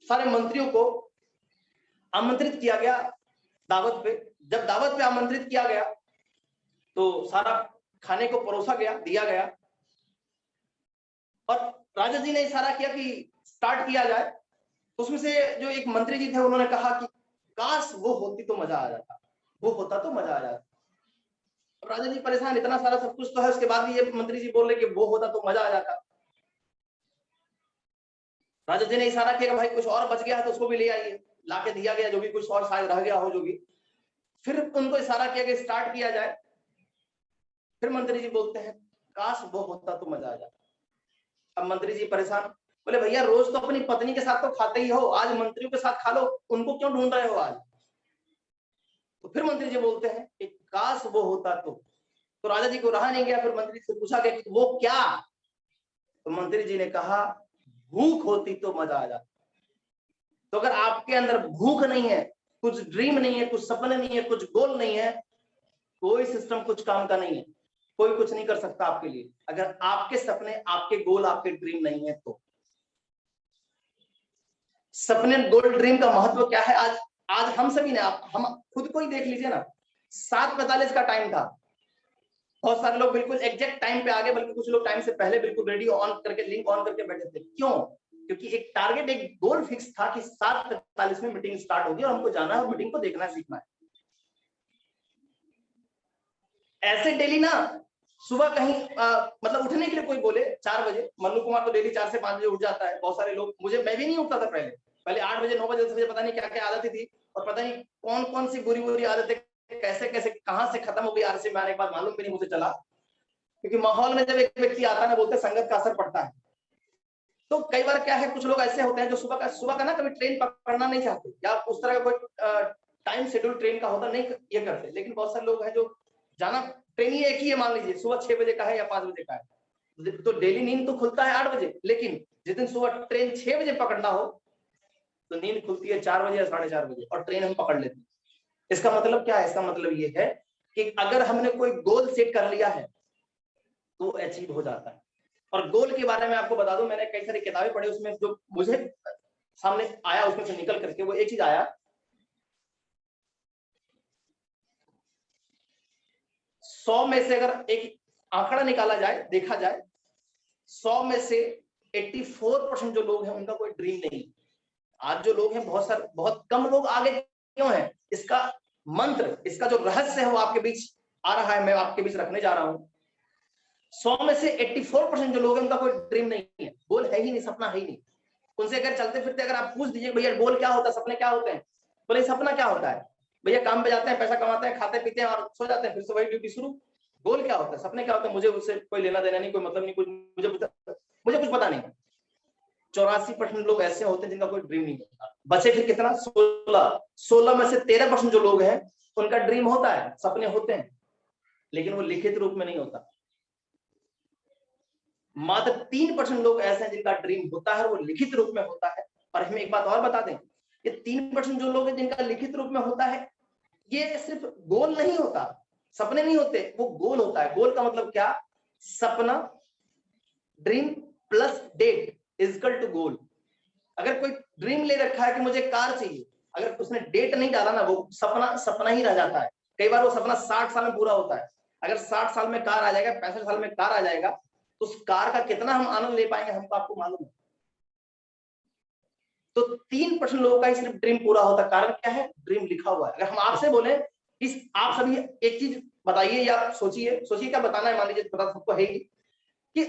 [SPEAKER 8] सारे मंत्रियों को आमंत्रित किया गया दावत पे। जब दावत पे आमंत्रित किया गया तो सारा खाने को परोसा गया, दिया गया, और राजा जी ने इशारा किया कि स्टार्ट किया जाए। उसमें से जो एक मंत्री जी थे उन्होंने कहा कि काश वो होती तो मजा आ जाता, वो होता तो मजा आ जाता। अब राजा जी परेशान, इतना सारा सब कुछ तो है, उसके बाद भी ये मंत्री जी बोल रहे कि वो होता तो मजा आ जाता। राजा जी ने इशारा किया कि भाई कुछ और बच गया है तो उसको भी ले आइए, लाके दिया गया जो भी कुछ और शायद रह गया हो जो भी। फिर उनको इशारा किया कि स्टार्ट किया जाए। फिर मंत्री जी बोलते हैं काश वो होता तो मजा आ जाता। अब मंत्री जी परेशान, बोले भैया रोज तो अपनी पत्नी के साथ तो खाते ही हो, आज मंत्रियों के साथ खा लो, उनको क्यों ढूंढ रहे हो आज? तो फिर मंत्री जी बोलते हैं कि काश वो होता तो राजा जी को रहा नहीं गया। फिर मंत्री से पूछा गया कि वो क्या? तो मंत्री जी ने कहा भूख होती तो मजा आ जाता। तो अगर आपके अंदर भूख नहीं है, कुछ ड्रीम नहीं है, कुछ सपने नहीं है, कुछ गोल नहीं है, कोई सिस्टम कुछ काम का नहीं है, कोई कुछ नहीं कर सकता आपके लिए। अगर आपके सपने, आपके गोल, आपके ड्रीम नहीं है तो सपने, गोल, ड्रीम का महत्व क्या है? आज हम सभी ने, हम खुद को ही देख लीजिए ना, 7:45 का टाइम था, बहुत सारे लोग बिल्कुल एग्जैक्ट टाइम पे आ गए, बल्कि कुछ लोग टाइम से पहले बिल्कुल रेडियो ऑन करके, लिंक ऑन करके बैठे थे। क्यों? क्योंकि एक टारगेट, एक गोल फिक्स था कि 7:45 में मीटिंग स्टार्ट होगी और हमको जाना है और मीटिंग को देखना है, सीखना है। ऐसे डेली ना सुबह कहीं मतलब उठने के लिए कोई बोले 4 बजे, मन्नू कुमार तो डेली 4 से 5 बजे उठ जाता है। बहुत सारे लोग, मैं भी नहीं उठता था पहले 8 बजे, 9 बजे, 10 बजे, पता नहीं क्या क्या आदतें थी, और पता नहीं कौन कौन सी बुरी बुरी आदतें कैसे कैसे कहां से खत्म हो गई आरसी में आने के बाद मालूम भी नहीं मुझे चला। क्योंकि माहौल में जब एक व्यक्ति आता है ना, बोलते संगत का असर पड़ता है। तो कई बार क्या है, कुछ लोग ऐसे होते हैं जो सुबह का ना कभी ट्रेन पकड़ना नहीं चाहते, या उस तरह का कोई टाइम शेड्यूल ट्रेन का होता नहीं ये करते। लेकिन बहुत सारे लोग हैं जो जाना, ट्रेन ही एक ही है, मान लीजिए सुबह 6 बजे का है या 5 बजे का है, तो डेली नींद तो खुलता है 8 बजे, लेकिन जिस दिन सुबह ट्रेन 6 बजे पकड़ना हो तो नींद खुलती है 4 बजे या 4:30 बजे, और ट्रेन हम पकड़ लेते हैं। इसका मतलब क्या है? इसका मतलब ये है कि अगर हमने कोई गोल सेट कर लिया है तो अचीव हो जाता है। और गोल के बारे में आपको बता दूं, मैंने कई सारी किताबें पढ़ी, उसमें जो मुझे सामने आया उसमें से निकल करके वो एक चीज आया, 100 में से अगर एक आंकड़ा निकाला जाए, देखा जाए, 100 में से 84% जो लोग हैं उनका कोई ड्रीम नहीं। आज जो लोग हैं, बहुत कम लोग आगे क्यों हैं? इसका मंत्र, इसका जो रहस्य है वो आपके बीच आ रहा है, मैं आपके बीच रखने जा रहा हूं। 100 में से 84% जो लोग हैं उनका कोई ड्रीम नहीं है, गोल है ही नहीं, सपना है ही नहीं। उनसे अगर चलते फिरते अगर आप पूछ दीजिए भैया गोल क्या होता है, सपने क्या होते हैं, बोले सपना क्या होता है भैया, काम पे जाते हैं, पैसा कमाते हैं, खाते पीते हैं और सो जाते हैं, फिर से वही ड्यूटी शुरू। गोल क्या होता है, सपने क्या होते हैं, मुझे उससे कोई लेना देना नहीं, कोई मतलब नहीं, मुझे कुछ पता नहीं। 84% लोग ऐसे होते हैं जिनका कोई ड्रीम नहीं होता। बचे फिर कितना? 16 में से 13% जो लोग हैं उनका ड्रीम होता है, सपने होते हैं, लेकिन वो लिखित रूप में नहीं होता। मात्र 3% लोग ऐसे हैं जिनका ड्रीम होता है, वो लिखित रूप में होता है। और हमें एक बात और बता दें, ये 3% जो लोग हैं जिनका लिखित रूप में होता है, ये सिर्फ गोल नहीं होता, सपने नहीं होते, वो गोल होता है। गोल का मतलब क्या? सपना, dream plus date is equal to goal. अगर कोई ड्रीम ले रखा है कि मुझे कार चाहिए, अगर उसने डेट नहीं डाला ना, वो सपना ही रह जाता है। कई बार वो सपना 60 साल में पूरा होता है। अगर 60 साल में कार आ जाएगा, 65 साल में कार आ जाएगा, तो उस कार का कितना हम आनंद ले पाएंगे, हमको आपको मालूम है। तो 3% लोगों का ही सिर्फ ड्रीम पूरा होता है। कारण क्या है? ड्रीम लिखा हुआ है। अगर हम आपसे बोले इस, आप सभी एक चीज बताइए या सोचिए क्या बताना है, मान लीजिए पता सबको है ही कि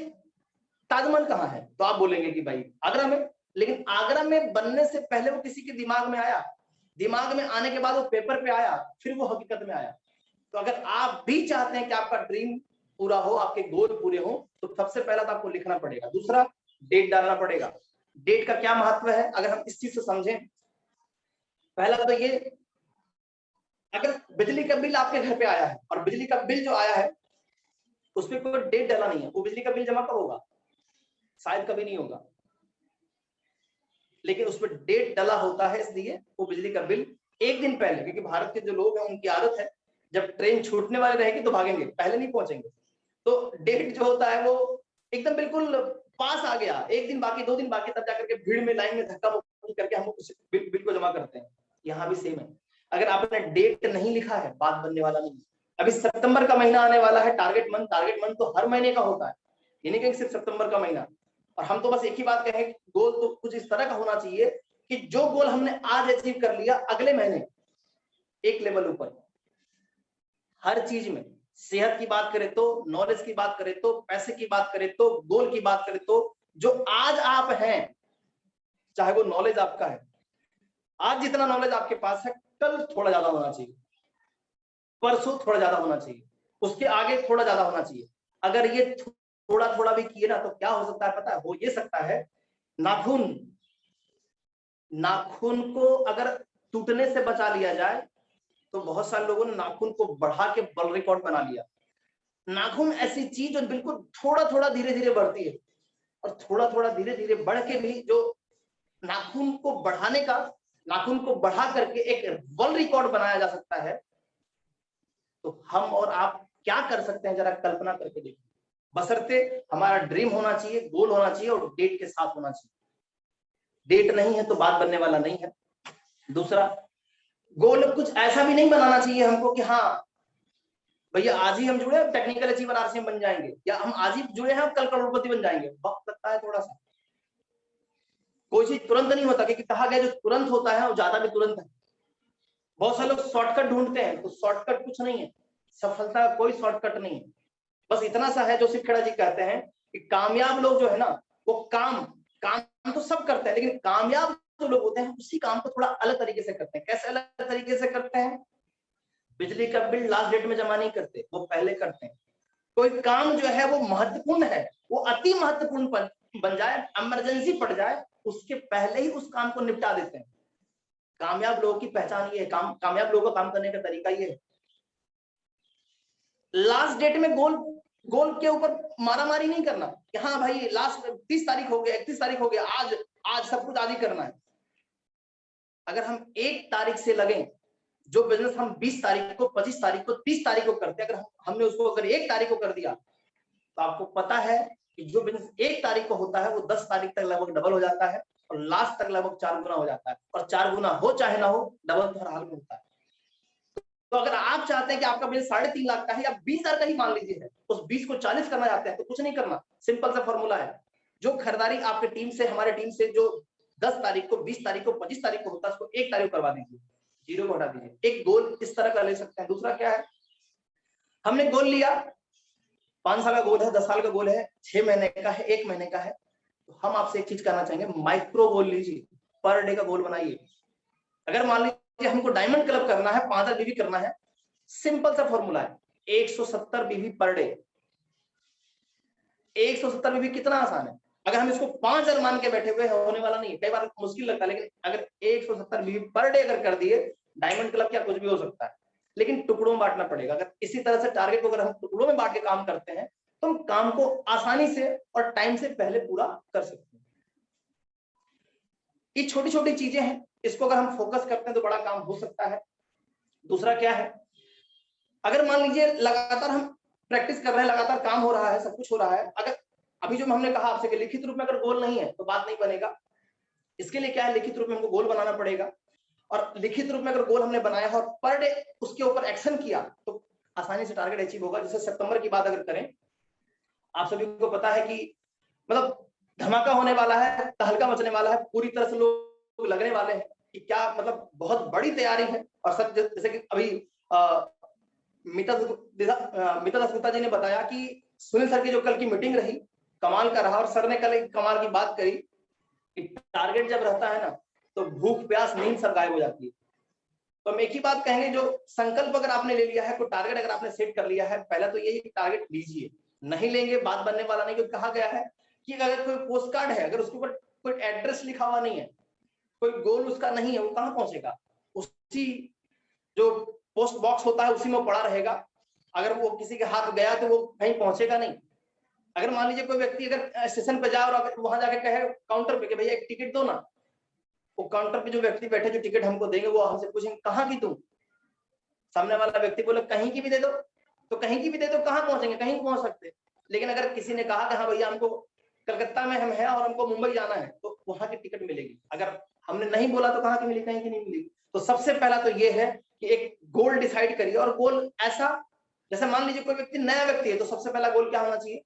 [SPEAKER 8] ताजमहल कहाँ है, तो आप बोलेंगे कि भाई आगरा में। लेकिन आगरा में बनने से पहले वो किसी के दिमाग में आया, दिमाग में आने के बाद वो पेपर पे आया, फिर वो हकीकत में आया। तो अगर आप भी चाहते हैं कि आपका ड्रीम पूरा हो, आपके गोल पूरे हो, तो सबसे पहला तो आपको लिखना पड़ेगा, दूसरा डेट डालना पड़ेगा। डेट का क्या महत्व है अगर हम इस चीज से समझें? पहला तो ये, अगर बिजली का बिल आपके घर पे आया है और बिजली का बिल जो आया है उसमें कोई डेट डाला नहीं है, वो बिजली का बिल जमा कब होगा? शायद कभी नहीं होगा। लेकिन उस पर डेट डला होता है, इसलिए वो बिजली का बिल एक दिन पहले, क्योंकि भारत के जो लोग हैं उनकी आदत है जब ट्रेन छूटने वाली रहेगी तो भागेंगे, पहले नहीं पहुंचेंगे। तो डेट जो होता है वो एकदम बिल्कुल पास आ गया, एक दिन बाकी, 2 दिन बाकी, तब जाकर के भीड़ में लाइन में धक्का मुक्की करके हम उस बिल को जमा करते हैं। यहाँ भी सेम है, अगर आपने डेट नहीं लिखा है बात बनने वाला नहीं। अभी सितंबर का महीना आने वाला है, टारगेट मंथ तो हर महीने का होता है, ये नहीं कि सिर्फ सितंबर का महीना। और हम तो बस एक ही बात कहें, गोल तो कुछ इस तरह का होना चाहिए कि जो गोल हमने आज अचीव कर लिया, अगले महीने एक लेवल ऊपर, हर चीज में। सेहत की बात करें तो, नॉलेज की बात करें तो, पैसे की बात करें तो, गोल की बात करें तो, जो आज आप हैं, चाहे वो नॉलेज आपका है, आज जितना नॉलेज आपके पास है, कल थोड़ा ज्यादा होना चाहिए, परसों थोड़ा ज्यादा होना चाहिए, उसके आगे थोड़ा ज्यादा होना चाहिए। अगर ये थोड़ा थोड़ा भी किए ना तो क्या हो सकता है पता है? हो ये सकता है, नाखून को अगर टूटने से बचा लिया जाए तो बहुत सारे लोगों ने नाखून को बढ़ा के वर्ल्ड रिकॉर्ड बना लिया। नाखून ऐसी चीज जो बिल्कुल थोड़ा थोड़ा धीरे धीरे बढ़ती है, और थोड़ा थोड़ा धीरे धीरे बढ़ के भी जो नाखून को बढ़ाने का, नाखून को बढ़ा करके एक वर्ल्ड रिकॉर्ड बनाया जा सकता है। तो हम और आप क्या कर सकते हैं, जरा कल्पना करके देखिए। बशर्ते हमारा ड्रीम होना चाहिए, गोल होना चाहिए और डेट के साथ होना चाहिए। डेट नहीं है तो बात बनने वाला नहीं है। दूसरा, गोल कुछ ऐसा भी नहीं बनाना चाहिए हमको कि हाँ भैया आज ही हम जुड़े टेक्निकल अचीवर आरसीएम बन जाएंगे, या हम आज ही जुड़े हैं कल करोड़पति बन जाएंगे। वक्त लगता है थोड़ा सा, कोई चीज तुरंत नहीं होता, क्योंकि कहा गया जो तुरंत होता है वो ज्यादा भी तुरंत है। बहुत सारे लोग शॉर्टकट ढूंढते हैं, तो शॉर्टकट कुछ नहीं है, सफलता का कोई शॉर्टकट नहीं है। बस इतना सा है, जो शिव खेड़ा जी कहते हैं कि कामयाब लोग जो है ना, वो काम तो सब करते हैं, लेकिन कामयाब जो लोग होते हैं उसी काम को थोड़ा अलग तरीके से करते हैं। कैसे अलग तरीके से करते हैं? बिजली का बिल लास्ट डेट में जमा नहीं करते, वो पहले करते हैं। कोई काम जो है वो महत्वपूर्ण है, वो अति महत्वपूर्ण बन जाए, इमरजेंसी पड़ जाए, उसके पहले ही उस काम को निपटा देते हैं। कामयाब लोगों की पहचान ये है, कामयाब लोगों का काम करने का तरीका ये है। लास्ट डेट में गोल के ऊपर मारामारी नहीं करना कि हाँ भाई लास्ट 30 तारीख हो गया, 31 तारीख हो गया, आज सब कुछ आज ही करना है। अगर हम 1 तारीख से लगें, जो बिजनेस हम 20 तारीख को, 25 तारीख को, 30 तारीख को करते हैं, अगर हमने उसको अगर 1 तारीख को कर दिया, तो आपको पता है कि जो बिजनेस 1 तारीख को होता है वो 10 तारीख तक लगभग डबल हो जाता है, और लास्ट तक लगभग 4 गुना हो जाता है। और 4 गुना हो चाहे ना हो, डबल तो हर हाल में होता है। तो अगर आप चाहते हैं कि आपका बिजनेस 3.5 लाख का है या 20,000 का ही मान लीजिए है, उस 20 को 40 करना चाहते हैं, तो कुछ नहीं करना, सिंपल सा फॉर्मूला है। जो खरीदारी आपके टीम से, हमारे टीम से जो 10 तारीख को, 20 तारीख को, 25 तारीख को होता है, उसको 1 तारीख करवा दीजिए, 0 को हटा दीजिए। एक गोल इस तरह का ले सकते हैं। दूसरा क्या है, हमने गोल लिया, 5 साल का गोल है, 10 साल का गोल है, 6 महीने का है, 1 महीने का है, तो हम आपसे एक चीज करना चाहेंगे, माइक्रो गोल लीजिए, पर डे का गोल बनाइए। अगर मान लीजिए हमको डायमंड क्लब करना है, 5000 बीवी करना है, सिंपल सा फॉर्मूला है, 170 बीवी पर डे। 170 बीवी कितना आसान है। अगर हम इसको 5000 मान के बैठे हुए होने वाला नहीं है, कई बार मुश्किल लगता है, लेकिन अगर 170 बीवी पर डे अगर कर दिए, डायमंड क्लब क्या कुछ भी हो सकता है, लेकिन टुकड़ों में बांटना पड़ेगा। अगर इसी तरह से टारगेट को अगर हम टुकड़ों में बांट के काम करते हैं, तो हम काम को आसानी से और टाइम से पहले पूरा कर सकते हैं। ये छोटी छोटी चीजें हैं, इसको अगर हम फोकस करते हैं तो बड़ा काम हो सकता है। दूसरा क्या है, अगर मान लीजिए लगातार हम प्रैक्टिस कर रहे हैं, लगातार काम हो रहा है, सब कुछ हो रहा है, अगर अभी जो हमने कहा आपसे कि लिखित रूप में अगर गोल नहीं है तो बात नहीं बनेगा। इसके लिए क्या है, लिखित रूप में हमको गोल बनाना पड़ेगा, और लिखित रूप में अगर गोल हमने बनाया है और पर डे उसके ऊपर एक्शन किया, तो आसानी से टारगेट अचीव होगा। जैसे सितंबर की बात अगर करें, आप सभी को पता है कि मतलब धमाका होने वाला है, तहलका मचने वाला है, पूरी तरह से लोग लगने वाले हैं कि क्या मतलब बहुत बड़ी तैयारी है। और सब जैसे कि अभी मीता दास गुप्ता जी ने बताया कि सुनील सर की जो कल की मीटिंग रही, कमाल का रहा, और सर ने कल एक कमाल की बात करी कि टारगेट जब रहता है ना, तो भूख प्यास नींद सब गायब हो जाती है। तो हम एक ही बात कहेंगे, जो संकल्प अगर आपने ले लिया है, कोई टारगेट अगर आपने सेट कर लिया है, पहला तो यही टारगेट लीजिए। नहीं लेंगे बात बनने वाला नहीं, क्योंकि कहा गया है कि अगर कोई पोस्ट कार्ड है, अगर उसके ऊपर कोई एड्रेस लिखा हुआ नहीं है, कोई गोल उसका नहीं है, वो कहाँ पहुंचेगा? उसी जो पोस्ट बॉक्स होता है उसी में पड़ा रहेगा। अगर वो किसी के हाथ गया तो वो कहीं पहुंचेगा नहीं। अगर मान लीजिए कोई व्यक्ति अगर स्टेशन पे जाए और अगर वहां जाके कहे काउंटर पे कि भैया एक टिकट दो ना, वो काउंटर पे जो व्यक्ति बैठे जो टिकट हमको देंगे वो हमसे पूछेंगे कहाँ की तुम, सामने वाला व्यक्ति बोले कहीं की भी दे दो, तो कहीं की भी दे दो कहाँ पहुंचेंगे, कहीं पहुंच सकते। लेकिन अगर किसी ने कहा कि हाँ भैया हमको कलकत्ता में हम है और हमको मुंबई जाना है, तो वहां की टिकट मिलेगी। अगर हमने नहीं बोला तो कहाँ की मिलेगी, कहीं की नहीं मिलेगी। तो सबसे पहला तो ये है कि एक गोल डिसाइड करिए, और गोल ऐसा, जैसे मान लीजिए कोई व्यक्ति नया व्यक्ति है तो सबसे पहला गोल क्या होना चाहिए,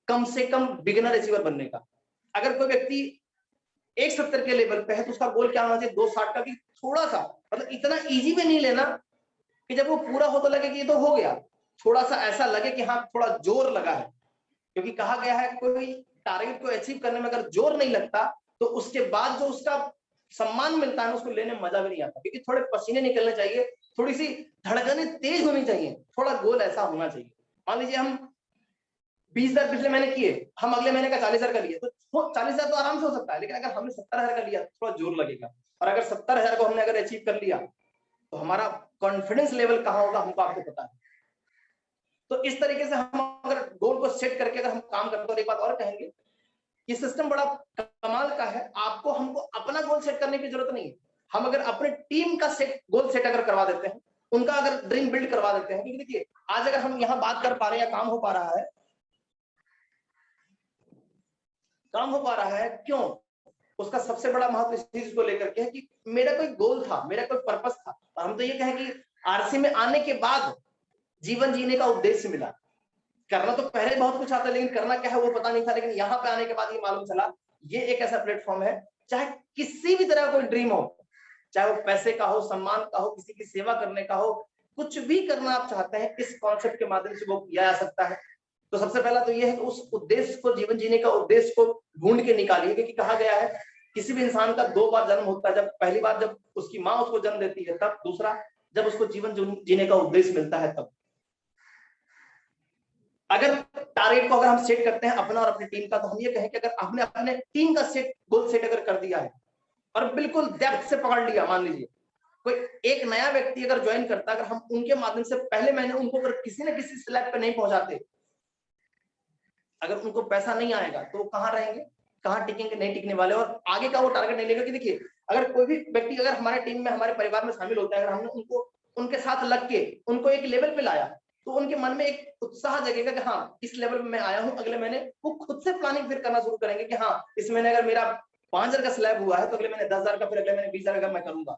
[SPEAKER 8] कम से कम बिगिनर अचीवर बनने का। अगर कोई व्यक्ति 170 के लेवल पे है तो उसका गोल क्या होना चाहिए, 260 का, कि थोड़ा सा, मतलब इतना इजी में नहीं लेना कि जब वो पूरा हो तो लगे कि ये तो हो गया, थोड़ा सा ऐसा लगे कि हाँ थोड़ा जोर लगा है। क्योंकि कहा गया है कोई टारगेट को अचीव करने में अगर जोर नहीं लगता तो उसके बाद जो उसका सम्मान मिलता है उसको लेने में मजा भी नहीं आता, क्योंकि थोड़े पसीने निकलने चाहिए, थोड़ी सी धड़कनें तेज होनी चाहिए, थोड़ा गोल ऐसा होना चाहिए। मान लीजिए हम 20,000 पिछले महीने किए, हम अगले महीने का 40,000 का लिए, तो 40,000 तो आराम से हो सकता है। लेकिन अगर हमने 70,000 का लिया थोड़ा जोर लगेगा, और अगर 70,000 को हमने अगर अचीव कर लिया तो हमारा कॉन्फिडेंस लेवल कहाँ होगा हमको आपको पता है। तो इस तरीके से हम अगर गोल को सेट करके अगर हम काम करते हैं, और एक बात और कहेंगे, ये सिस्टम बड़ा कमाल का है, आपको हमको अपना गोल सेट करने की जरूरत नहीं है। हम अगर अपने टीम का गोल सेट अगर करवा देते हैं, उनका अगर ड्रीम बिल्ड करवा देते हैं, क्योंकि देखिए आज अगर हम यहाँ बात कर पा रहे हैं या काम हो पा रहा है, क्यों, उसका सबसे बड़ा महत्व इस चीज को लेकर के है कि मेरा कोई गोल था, मेरा कोई पर्पस था। और हम तो ये कहें कि आरसी में आने के बाद जीवन जीने का उद्देश्य मिला। करना तो पहले बहुत कुछ आता है, लेकिन करना क्या है वो पता नहीं था, लेकिन यहाँ पे आने के बाद ये मालूम चला ये एक ऐसा प्लेटफॉर्म है, चाहे किसी भी तरह का कोई ड्रीम हो, चाहे वो पैसे का हो, सम्मान का हो, किसी की सेवा करने का हो, कुछ भी करना आप चाहते हैं इस कॉन्सेप्ट के माध्यम से वो किया जा सकता है। तो सबसे पहला तो ये है कि उस उद्देश्य को, जीवन जीने का उद्देश्य को ढूंढ के निकालिए, क्योंकि कहा गया है किसी भी इंसान का 2 बार जन्म होता है, जब पहली बार जब उसकी माँ उसको जन्म देती है तब, दूसरा जब उसको जीवन जीने का उद्देश्य मिलता है तब। अगर टारगेट को अगर हम सेट करते हैं अपना और अपनी टीम का, तो हम ये कहें कि अगर हमने अपने टीम का गोल सेट अगर कर दिया है और बिल्कुल डेप्थ से पकड़ लिया, मान लीजिए कोई एक नया व्यक्ति अगर ज्वाइन करता है, अगर हम उनके माध्यम से पहले महीने उनको अगर किसी न किसी स्लैब पे नहीं पहुंचाते, अगर उनको पैसा नहीं आएगा तो वो कहाँ रहेंगे, कहाँ टिकेंगे, नहीं टिकने वाले, और आगे का वो टारगेट नहीं लेगा। कि देखिए अगर कोई भी व्यक्ति अगर हमारे टीम में, हमारे परिवार में शामिल होता है, अगर हमने उनको उनके साथ लग के उनको एक लेवल पे लाया, तो उनके मन में एक उत्साह जगेगा कि हाँ इस लेवल में मैं आया हूँ। अगले महीने वो खुद से प्लानिंग फिर करना शुरू करेंगे कि हाँ इस महीने अगर मेरा 5,000 का स्लैब हुआ है तो अगले महीने 10,000 का, फिर अगले महीने 20,000 का मैं करूंगा।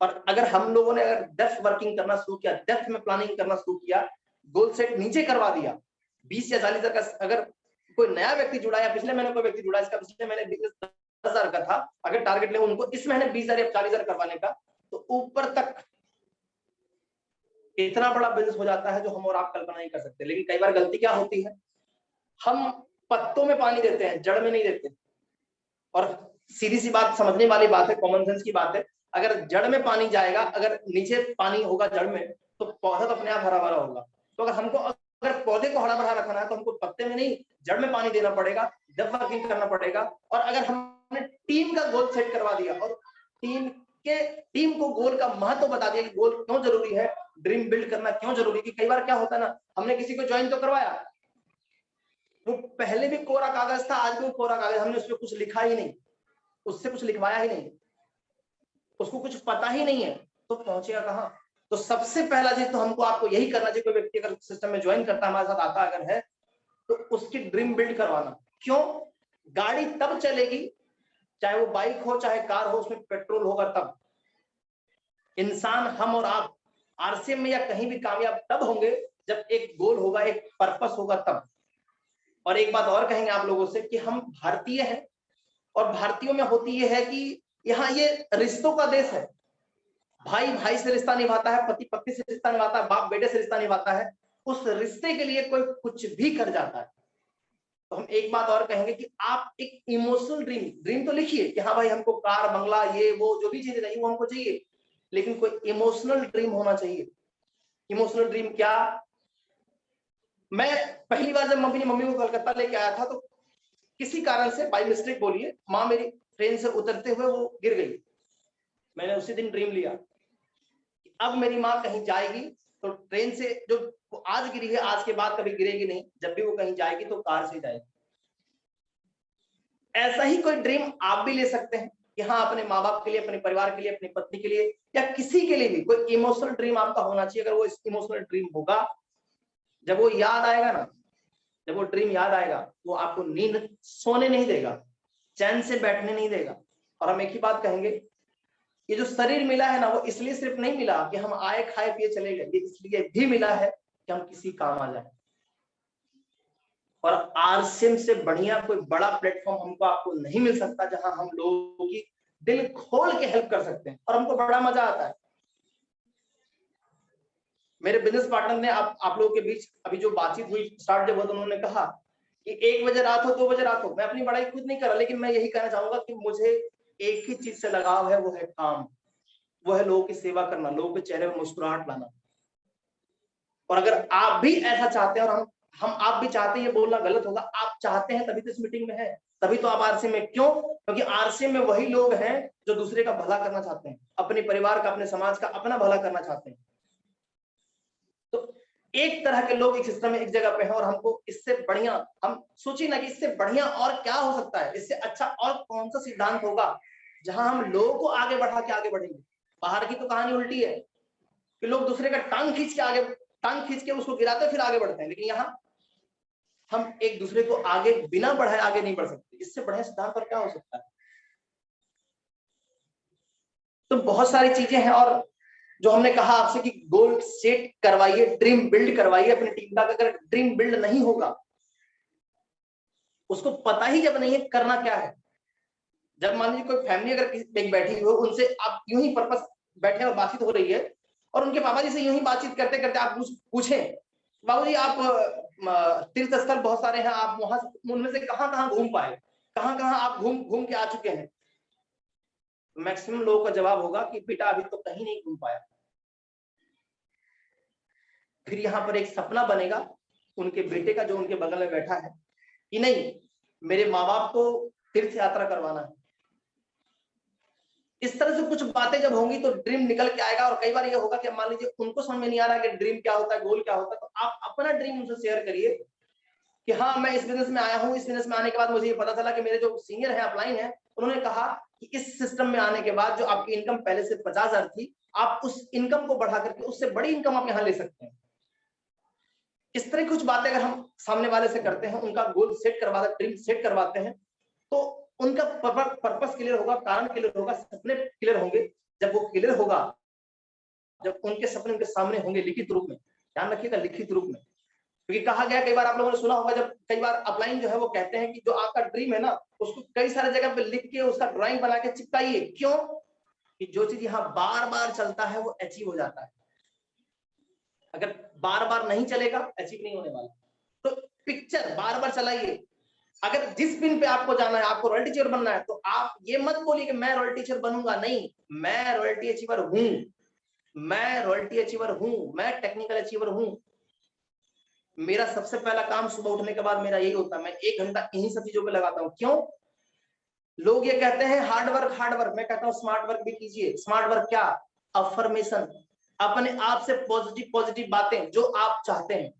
[SPEAKER 8] और अगर हम लोगों ने अगर डेप्थ वर्किंग करना शुरू किया, डेप्थ में प्लानिंग करना शुरू किया, गोल सेट नीचे करवा दिया, 20 या 40,000 का अगर कोई नया व्यक्ति जुड़ा या पिछले महीने कोई व्यक्ति जुड़ा, इसका पिछले महीने 10,000 का था, अगर टारगेट ले उनको इस महीने 20,000 या 40,000 करवाने का, तो ऊपर तक इतना बड़ा बिजनेस हो जाता है जो हम और आप कल्पना नहीं कर सकते। लेकिन कई बार गलती क्या होती है, हम पत्तों में पानी देते हैं, जड़ में नहीं देते। और सीधी सी बात, समझने वाली बात है, कॉमन सेंस की बात है, अगर जड़ में पानी जाएगा, अगर नीचे पानी होगा जड़ में, तो पौधा तो अपने आप हरा भरा होगा। तो अगर हमको अगर पौधे को हरा भरा रखना है तो हमको पत्ते में नहीं, जड़ में पानी देना पड़ेगा, डेप्थ वर्किंग करना पड़ेगा। और अगर हमने टीम का गोल सेट करवा दिया और टीम को गोल का महत्व बता दिया कि गोल क्यों जरूरी है, ड्रीम बिल्ड करना क्यों जरूरी है। कि कई बार क्या होता है ना, हमने किसी को ज्वाइन तो करवाया, वो पहले भी कोरा कागज था, आज भी वो कोरा कागज, हमने उस पर कुछ लिखा ही नहीं, उससे कुछ लिखवाया ही नहीं, उसको कुछ पता ही नहीं है, तो पहुंचेगा कहाँ। तो सबसे पहला चीज तो हमको आपको यही करना चाहिए, कोई व्यक्ति अगर सिस्टम में ज्वाइन करता है, हमारे साथ आता अगर है, तो उसकी ड्रीम बिल्ड करवाना। क्यों, गाड़ी तब चलेगी, चाहे वो बाइक हो चाहे कार हो, उसमें पेट्रोल होगा तब। इंसान, हम और आप आरसीएम में या कहीं भी कामयाब तब होंगे जब एक गोल होगा, एक पर्पस होगा तब। और एक बात और कहेंगे आप लोगों से कि हम भारतीय हैं, और भारतीयों में होती यह है कि यहाँ ये रिश्तों का देश है। भाई भाई से रिश्ता निभाता है, पति पत्नी से रिश्ता निभाता है, बाप बेटे से रिश्ता निभाता है। उस रिश्ते के लिए कोई कुछ भी कर जाता है। तो हम एक बात और कहेंगे कि आप एक इमोशनल ड्रीम तो लिखिए कि हाँ भाई हमको कार बंगला ये वो जो भी चीजें चाहिए वो हमको चाहिए, लेकिन कोई इमोशनल ड्रीम होना चाहिए। इमोशनल ड्रीम क्या, मैं पहली बार जब मम्मी को कलकत्ता लेके आया था, तो किसी कारण से बाय मिस्टेक बोलिए, माँ मेरी ट्रेन से उतरते हुए वो गिर गई। मैंने उसी दिन ड्रीम लिया कि अब मेरी माँ कहीं जाएगी तो ट्रेन से, जो आज गिरी है आज के बाद कभी गिरेगी नहीं, जब भी वो कहीं जाएगी तो कार से जाएगी। ऐसा ही कोई ड्रीम आप भी ले सकते हैं कि हाँ अपने माँ बाप के लिए, अपने परिवार के लिए, अपनी पत्नी के लिए या किसी के लिए भी कोई इमोशनल ड्रीम आपका होना चाहिए। अगर वो इमोशनल ड्रीम होगा, जब वो याद आएगा ना, जब वो ड्रीम याद आएगा, वो आपको नींद सोने नहीं देगा, चैन से बैठने नहीं देगा। और हम एक ही बात कहेंगे, ये जो शरीर मिला है ना, वो इसलिए सिर्फ नहीं मिला कि हम आए खाए पिए चले गए, ये इसलिए भी मिला है कि हम किसी काम आ जाए। और आरसीएम से बढ़िया कोई बड़ा प्लेटफॉर्म हमको आपको नहीं मिल सकता जहां हम लोगों की दिल खोल के हेल्प कर सकते हैं और हमको बड़ा मजा आता है। मेरे बिजनेस पार्टनर ने आप लोगों के बीच अभी जो बातचीत हुई स्टार्ट जब हुआ तो उन्होंने कहा कि 1 बजे रात हो 2 बजे रात हो, मैं अपनी बड़ाई खुद नहीं कर रहा, लेकिन मैं यही कहना चाहूंगा कि मुझे एक ही चीज से लगाव है, वो है काम, वो है लोगों की सेवा करना, लोगों के चेहरे में मुस्कुराहट लाना। और अगर आप भी ऐसा चाहते हैं, और हम आप भी चाहते हैं, ये बोलना गलत होगा, आप चाहते हैं तभी तो इस मीटिंग में है, तभी तो आप आरसीएम में। क्यों? क्योंकि आरसीएम में वही लोग हैं जो दूसरे का भला करना चाहते हैं, अपने परिवार का, अपने समाज का, अपना भला करना चाहते हैं। तो एक तरह के लोग एक सिस्टम में एक जगह पे हैं, और हमको इससे बढ़िया, हम सोचिए ना कि इससे बढ़िया और क्या हो सकता है, इससे अच्छा और कौन सा सिद्धांत होगा जहां हम लोगों को आगे बढ़ा के आगे बढ़ेंगे। बाहर की तो कहानी उल्टी है कि लोग दूसरे का टांग खींच के उसको गिराते फिर आगे बढ़ते हैं, लेकिन यहाँ हम एक दूसरे को आगे बिना बढ़ाए आगे नहीं बढ़ सकते। इससे बढ़िया सिद्धांत पर क्या हो सकता है? तो बहुत सारी चीजें हैं, और जो हमने कहा आपसे कि गोल सेट करवाइए, ड्रीम बिल्ड करवाइए अपनी टीम का। अगर ड्रीम बिल्ड नहीं होगा, उसको पता ही जब नहीं है करना क्या है, जब मान लीजिए कोई फैमिली अगर एक बैठी हो, उनसे आप यूं ही पर्पस बैठे और बातचीत हो रही है, और उनके पापा जी से यूं ही बातचीत करते करते आप पूछें, बाबूजी आप तीर्थ स्थल बहुत सारे हैं, आप वहां उनमें से कहां कहां घूम पाए, कहां कहां आप घूम के आ चुके हैं, मैक्सिमम लोगों का जवाब होगा कि बेटा अभी तो कहीं नहीं घूम पाया। फिर यहाँ पर एक सपना बनेगा उनके बेटे का जो उनके बगल में बैठा है कि नहीं, मेरे माँ बाप को तीर्थ यात्रा करवाना है। इस तरह से कुछ बातें जब होंगी तो ड्रीम निकल के आएगा। और कई बार ये होगा कि मान लीजिए उनको समझ में नहीं आ रहा है कि ड्रीम क्या होता है, गोल क्या होता है, तो आप अपना ड्रीम उनसे शेयर करिए कि हाँ मैं इस बिजनेस में आया हूँ, इस बिजनेस में आने के बाद मुझे ये पता चला कि मेरे जो सीनियर है, अपलाइन है, उन्होंने कहा कि इस सिस्टम में आने के बाद जो आपकी इनकम पहले से 50,000 थी, आप उस इनकम को बढ़ा करके उससे बड़ी इनकम आप यहाँ ले सकते हैं। इस तरह कुछ बातें अगर हम सामने वाले से करते हैं, उनका गोल सेट करवाते, ड्रीम सेट करवाते हैं, तो उनका पर्पस क्लियर होगा, कारण क्लियर होगा, सपने क्लियर होंगे। जब वो क्लियर होगा, जब उनके सपने उनके सामने होंगे लिखित रूप में, ध्यान रखिएगा लिखित रूप में, क्योंकि कहा गया, कई बार आप लोगों ने सुना होगा, जब कई बार अपलाइन जो है वो कहते हैं कि जो आपका ड्रीम है ना, उसको कई सारे जगह पे लिख के उसका ड्राइंग बना के चिपकाइए। क्यों? कि जो चीज यहाँ बार बार चलता है वो अचीव हो जाता है, अगर बार बार नहीं चलेगा अचीव नहीं होने वाला। तो पिक्चर बार बार चलाइए। अगर जिस पिन पे आपको जाना है, आपको रॉयल्टी अचीवर बनना है, तो आप ये मत बोलिए कि मैं रॉयल्टी अचीवर बनूंगा, नहीं, मैं रॉयल्टी अचीवर हूं, मैं रॉयल्टी अचीवर हूं, मैं टेक्निकल अचीवर हूं। मेरा सबसे पहला काम सुबह उठने के बाद मेरा यही होता है, मैं 1 घंटा इन्हीं सब चीजों पे लगाता हूं। क्यों? लोग ये कहते हैं हार्ड वर्क, मैं कहता हूं स्मार्ट वर्क भी कीजिए। स्मार्ट वर्क क्या? अफर्मेशन, अपने आप से पॉजिटिव बातें जो आप चाहते हैं।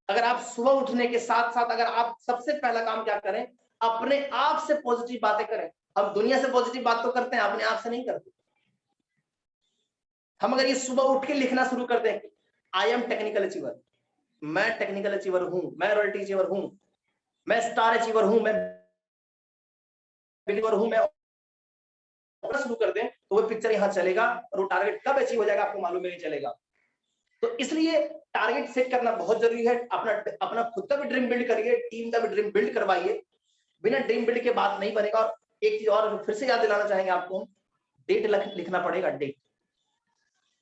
[SPEAKER 8] अगर आप सुबह उठने के साथ साथ अगर आप सबसे पहला काम क्या करें, अपने आप से पॉजिटिव बातें करें। हम दुनिया से पॉजिटिव बात तो करते हैं, अपने आप से नहीं करते। हम अगर ये सुबह उठ के लिखना शुरू कर दें, आई एम टेक्निकल अचीवर, मैं टेक्निकल अचीवर हूं, मैं रॉयल्टी अचीवर हूं, मैं स्टार अचीवर हूं, मैं बिलीवर हूं, मैं शुरू कर दें, तो वो पिक्चर यहां चलेगा, और वो टारगेट कब अचीव हो जाएगा आपको मालूम नहीं चलेगा। तो इसलिए टारगेट सेट करना बहुत जरूरी है। अपना खुद का भी ड्रीम बिल्ड करिए, टीम का भी ड्रीम बिल्ड करवाइए। बिना ड्रीम बिल्ड के बात नहीं बनेगा। और एक चीज और फिर से याद दिलाना चाहेंगे आपको, डेट लिखना पड़ेगा। डेट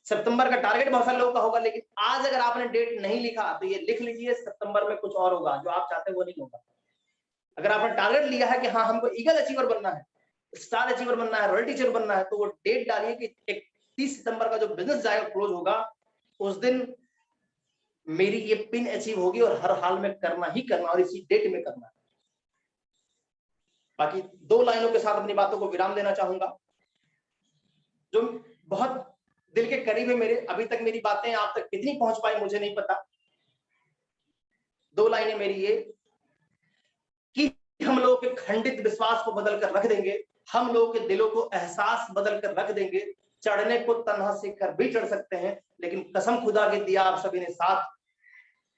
[SPEAKER 8] सितंबर का टारगेट बहुत सारे लोगों का होगा, लेकिन आज अगर आपने डेट नहीं लिखा तो ये लिख लीजिए, सितंबर में कुछ और होगा, जो आप चाहते हैं वो नहीं होगा। अगर आपने टारगेट लिया है कि हाँ हमको ईगल अचीवर बनना है, स्टार अचीवर बनना है, रॉयल्टी अचीवर बनना है, तो वो डेट डालिए कि 31 सितंबर का जो बिजनेस जाएगा, क्लोज होगा, उस दिन मेरी ये पिन अचीव होगी, और हर हाल में करना ही करना, और इसी डेट में करना है। बाकी 2 लाइनों के साथ अपनी बातों को विराम देना चाहूंगा, जो बहुत दिल के करीब है मेरे। अभी तक मेरी बातें आप तक कितनी पहुंच पाई मुझे नहीं पता। 2 लाइनें मेरी ये कि हम लोगों के खंडित विश्वास को बदल कर रख देंगे हम लोगों के दिलों को एहसास बदल कर रख देंगे। चढ़ने को तन्हा से कर भी चढ़ सकते हैं, लेकिन कसम खुदा के दिया आप सभी ने साथ,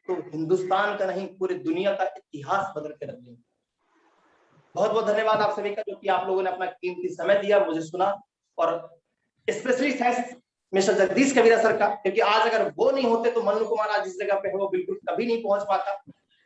[SPEAKER 8] तो हिंदुस्तान का नहीं पूरी दुनिया का इतिहास बदल के रख देंगे। बहुत बहुत धन्यवाद आप सभी का, जो कि आप लोगों ने अपना कीमती समय दिया, मुझे सुना, और स्पेशली थैंक्स मिस्टर जगदीश कबीरा सर का, क्योंकि आज अगर वो नहीं होते तो मन्नू कुमार आज जिस जगह पे है वो बिल्कुल कभी नहीं पहुंच पाता।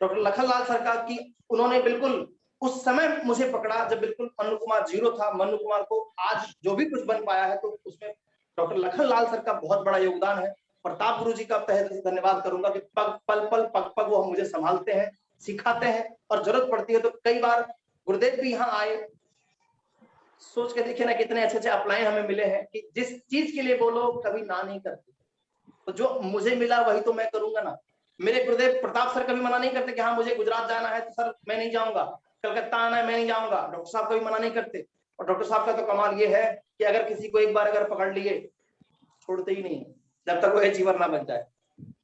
[SPEAKER 8] डॉक्टर लखनलाल सर का, कि उन्होंने बिल्कुल उस समय मुझे पकड़ा जब बिल्कुल मन्नू कुमार जीरो था। मन्नू कुमार को आज जो भी कुछ बन पाया है तो उसमें डॉक्टर लखनलाल सर का बहुत बड़ा योगदान है। प्रताप गुरु जी का तहे दिल से धन्यवाद करूंगा कि पग पग वो मुझे संभालते हैं, सिखाते हैं, और जरूरत पड़ती है तो कई बार गुरुदेव भी यहाँ आए। सोच के देखिए ना कितने अच्छे अच्छे अपलाइन हमें मिले हैं कि जिस चीज के लिए बोलो कभी ना नहीं करते, तो जो मुझे मिला वही तो मैं करूंगा ना। मेरे गुरुदेव प्रताप सर कभी मना नहीं करते कि हाँ मुझे गुजरात जाना है तो सर मैं नहीं जाऊंगा, कलकत्ता आना है मैं नहीं जाऊंगा, डॉक्टर साहब कभी मना नहीं करते। और डॉक्टर साहब का तो कमाल ये है कि अगर किसी को एक बार अगर पकड़ लिए छोड़ते ही नहीं जब तक वो अचीवर ना बन जाए।